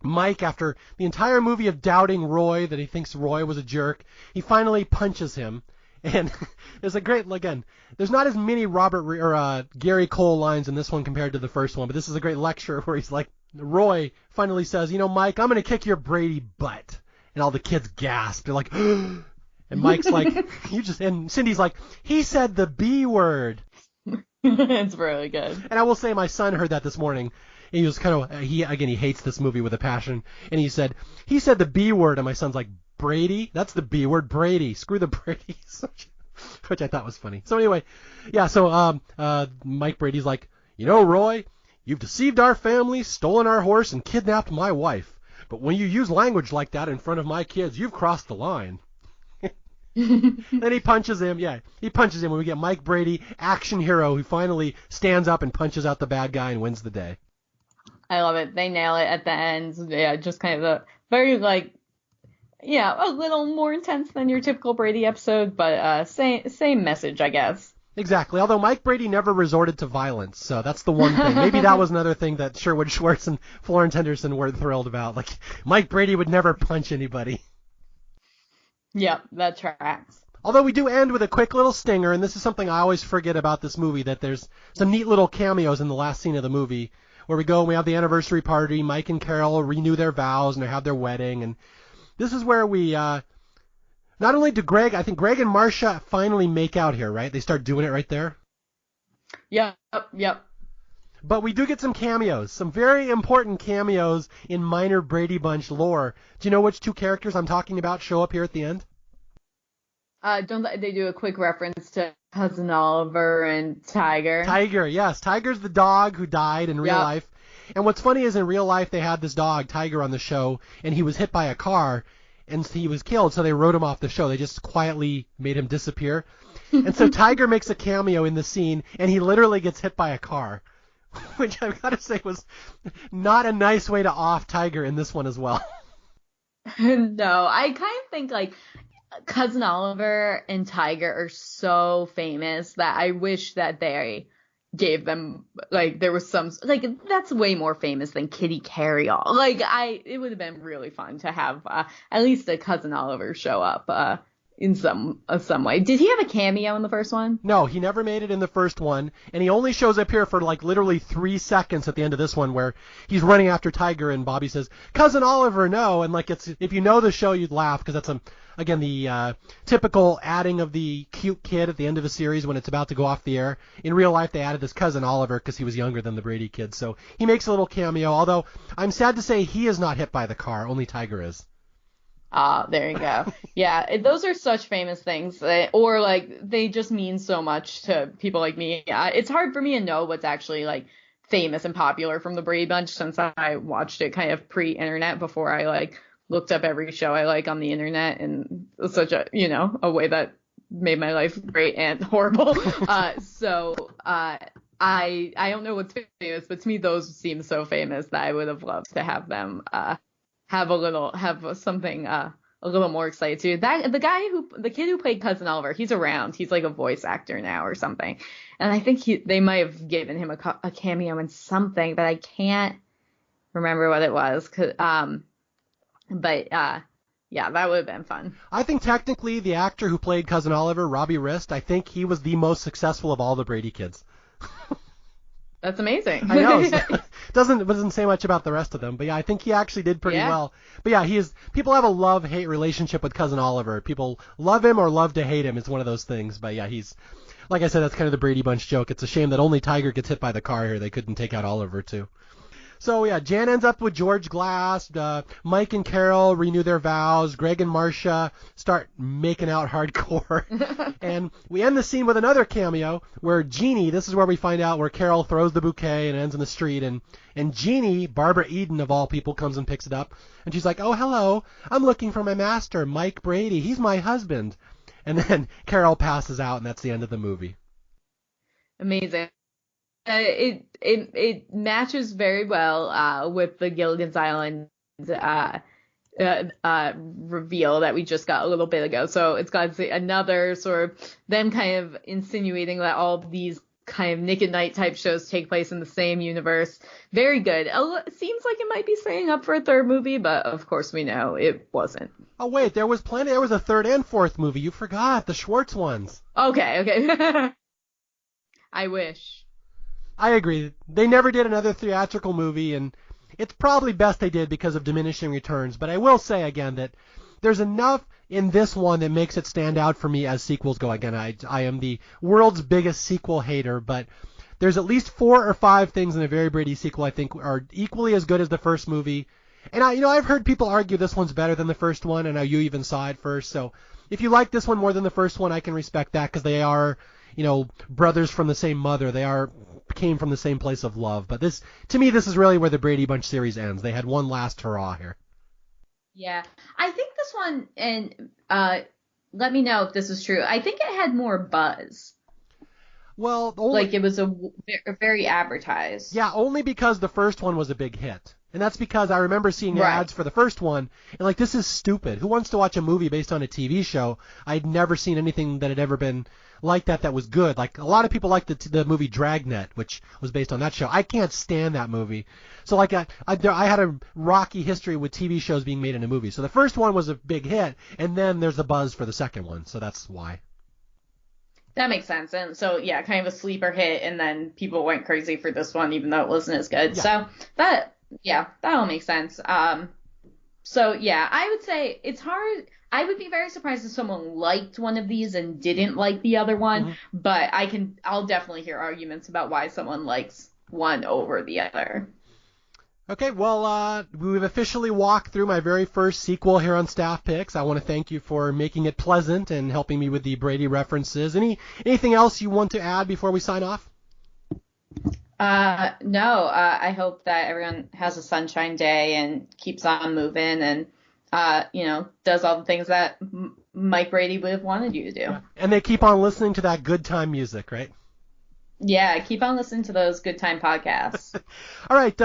Mike, after the entire movie of doubting Roy, that he thinks Roy was a jerk, he finally punches him. And there's a great, again, there's not as many Gary Cole lines in this one compared to the first one, but this is a great lecture where he's like, Roy finally says, Mike, I'm going to kick your Brady butt. And all the kids gasp. They're like, and Mike's like, and Cindy's like, he said the B word. It's really good. And I will say my son heard that this morning. He was he hates this movie with a passion. And he said the B word. And my son's like, Brady? That's the B word, Brady. Screw the Bradys. Which I thought was funny. So anyway, yeah, so Mike Brady's like, Roy, you've deceived our family, stolen our horse, and kidnapped my wife. But when you use language like that in front of my kids, you've crossed the line. Then he punches him. Yeah, he punches him when we get Mike Brady, action hero, who finally stands up and punches out the bad guy and wins the day. I love it. They nail it at the end. Yeah, just kind of a very a little more intense than your typical Brady episode, but same message, I guess. Exactly. Although Mike Brady never resorted to violence, so that's the one thing. Maybe that was another thing that Sherwood Schwartz and Florence Henderson were thrilled about. Mike Brady would never punch anybody. Yep, that tracks. Although we do end with a quick little stinger, and this is something I always forget about this movie, that there's some neat little cameos in the last scene of the movie, where we go and we have the anniversary party. Mike and Carol renew their vows and they have their wedding, and this is where we, not only do I think Greg and Marcia finally make out here, right? They start doing it right there. Yep. But we do get some cameos, some very important cameos in minor Brady Bunch lore. Do you know which two characters I'm talking about show up here at the end? Don't they do a quick reference to Cousin Oliver and Tiger? Tiger, yes. Tiger's the dog who died in real life. And what's funny is in real life they had this dog, Tiger, on the show, and he was hit by a car, and he was killed, so they wrote him off the show. They just quietly made him disappear. And so Tiger makes a cameo in the scene, and he literally gets hit by a car, which I've got to say was not a nice way to off Tiger in this one as well. No, I kind of think, Cousin Oliver and Tiger are so famous that I wish that they gave them, there was some, that's way more famous than Kitty Carryall. It would have been really fun to have at least a Cousin Oliver show up in some way. Did he have a cameo in the first one? No, he never made it in the first one, and he only shows up here for like literally 3 seconds at the end of this one, where he's running after Tiger, and Bobby says, "Cousin Oliver, no!" And like, it's, if you know the show, you'd laugh, because that's again the typical adding of the cute kid at the end of a series when it's about to go off the air. In real life, they added this Cousin Oliver because he was younger than the Brady kids, so he makes a little cameo. Although I'm sad to say he is not hit by the car, only Tiger is. Ah, there you go. Yeah, those are such famous things, or like they just mean so much to people like me. It's hard for me to know what's actually like famous and popular from the Brady Bunch, since I watched it kind of pre-internet, before I like looked up every show I like on the internet, and such a, a way that made my life great and horrible. I don't know what's famous, but to me those seem so famous that I would have loved to have them have something a little more excited too. The kid who played Cousin Oliver, he's around. He's like a voice actor now or something. And I think they might have given him a cameo in something, but I can't remember what it was. Yeah, that would have been fun. I think technically the actor who played Cousin Oliver, Robbie Rist, I think he was the most successful of all the Brady kids. That's amazing. I know. Doesn't say much about the rest of them, but yeah, I think he actually did pretty well. But yeah, people have a love-hate relationship with Cousin Oliver. People love him or love to hate him. It's one of those things. But yeah, he's, like I said, that's kind of the Brady Bunch joke. It's a shame that only Tiger gets hit by the car here. They couldn't take out Oliver too. So yeah, Jan ends up with George Glass. Mike and Carol renew their vows. Greg and Marcia start making out hardcore. And we end the scene with another cameo where Jeannie, this is where we find out where Carol throws the bouquet and ends in the street. And Jeannie, Barbara Eden of all people, comes and picks it up. And she's like, "Oh, hello. I'm looking for my master, Mike Brady. He's my husband." And then Carol passes out, and that's the end of the movie. Amazing. It matches very well with the Gilligan's Island reveal that we just got a little bit ago. So it's got another sort of them kind of insinuating that all these kind of Nick at Night type shows take place in the same universe. Very good. It seems like it might be setting up for a third movie, but of course we know it wasn't. Oh wait, there was plenty. There was a third and fourth movie. You forgot the Schwartz ones. Okay. I wish. I agree. They never did another theatrical movie, and it's probably best they did because of diminishing returns. But I will say again that there's enough in this one that makes it stand out for me as sequels go. Again, I am the world's biggest sequel hater, but there's at least 4 or 5 things in A Very Brady Sequel I think are equally as good as the first movie. And I've heard people argue this one's better than the first one, and you even saw it first. So if you like this one more than the first one, I can respect that, because they are, brothers from the same mother. They came from the same place of love. But to me, this is really where the Brady Bunch series ends. They had one last hurrah here. Yeah, I think this one, and let me know if this is true, I think it had more buzz. Well, like it was a very advertised. Yeah, only because the first one was a big hit. And that's because I remember seeing ads for the first one, and like, this is stupid. Who wants to watch a movie based on a TV show? I'd never seen anything that had ever been like that was good. Like, a lot of people liked the movie Dragnet, which was based on that show. I can't stand that movie. So like, I had a rocky history with TV shows being made into movies. So the first one was a big hit, and then there's the buzz for the second one. So that's why. That makes sense. And so, yeah, kind of a sleeper hit, and then people went crazy for this one, even though it wasn't as good. Yeah. So that all makes sense. So yeah, I would say it's hard. I would be very surprised if someone liked one of these and didn't like the other one, but I'll definitely hear arguments about why someone likes one over the other. Okay, well, we've officially walked through my very first sequel here on Staff Picks. I want to thank you for making it pleasant and helping me with the Brady references. Anything else you want to add before we sign off? No, I hope that everyone has a sunshine day and keeps on moving and, does all the things that Mike Brady would have wanted you to do. Yeah. And they keep on listening to that good time music, right? Yeah, keep on listening to those good time podcasts. All right.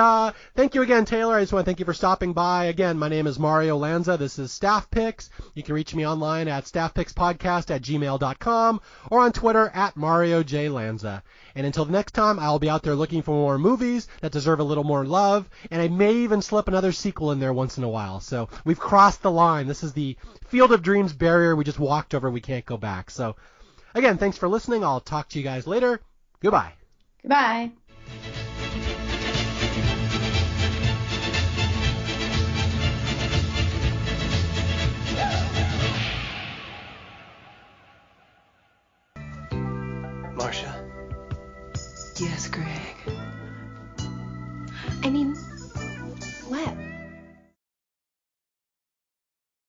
Thank you again, Taylor. I just want to thank you for stopping by. Again, my name is Mario Lanza. This is Staff Picks. You can reach me online at staffpickspodcast@gmail.com or on Twitter at Mario J. Lanza. And until the next time, I'll be out there looking for more movies that deserve a little more love. And I may even slip another sequel in there once in a while. So we've crossed the line. This is the Field of Dreams barrier we just walked over. We can't go back. So again, thanks for listening. I'll talk to you guys later. Goodbye. Goodbye. Marcia. Yes, Greg. I mean, what?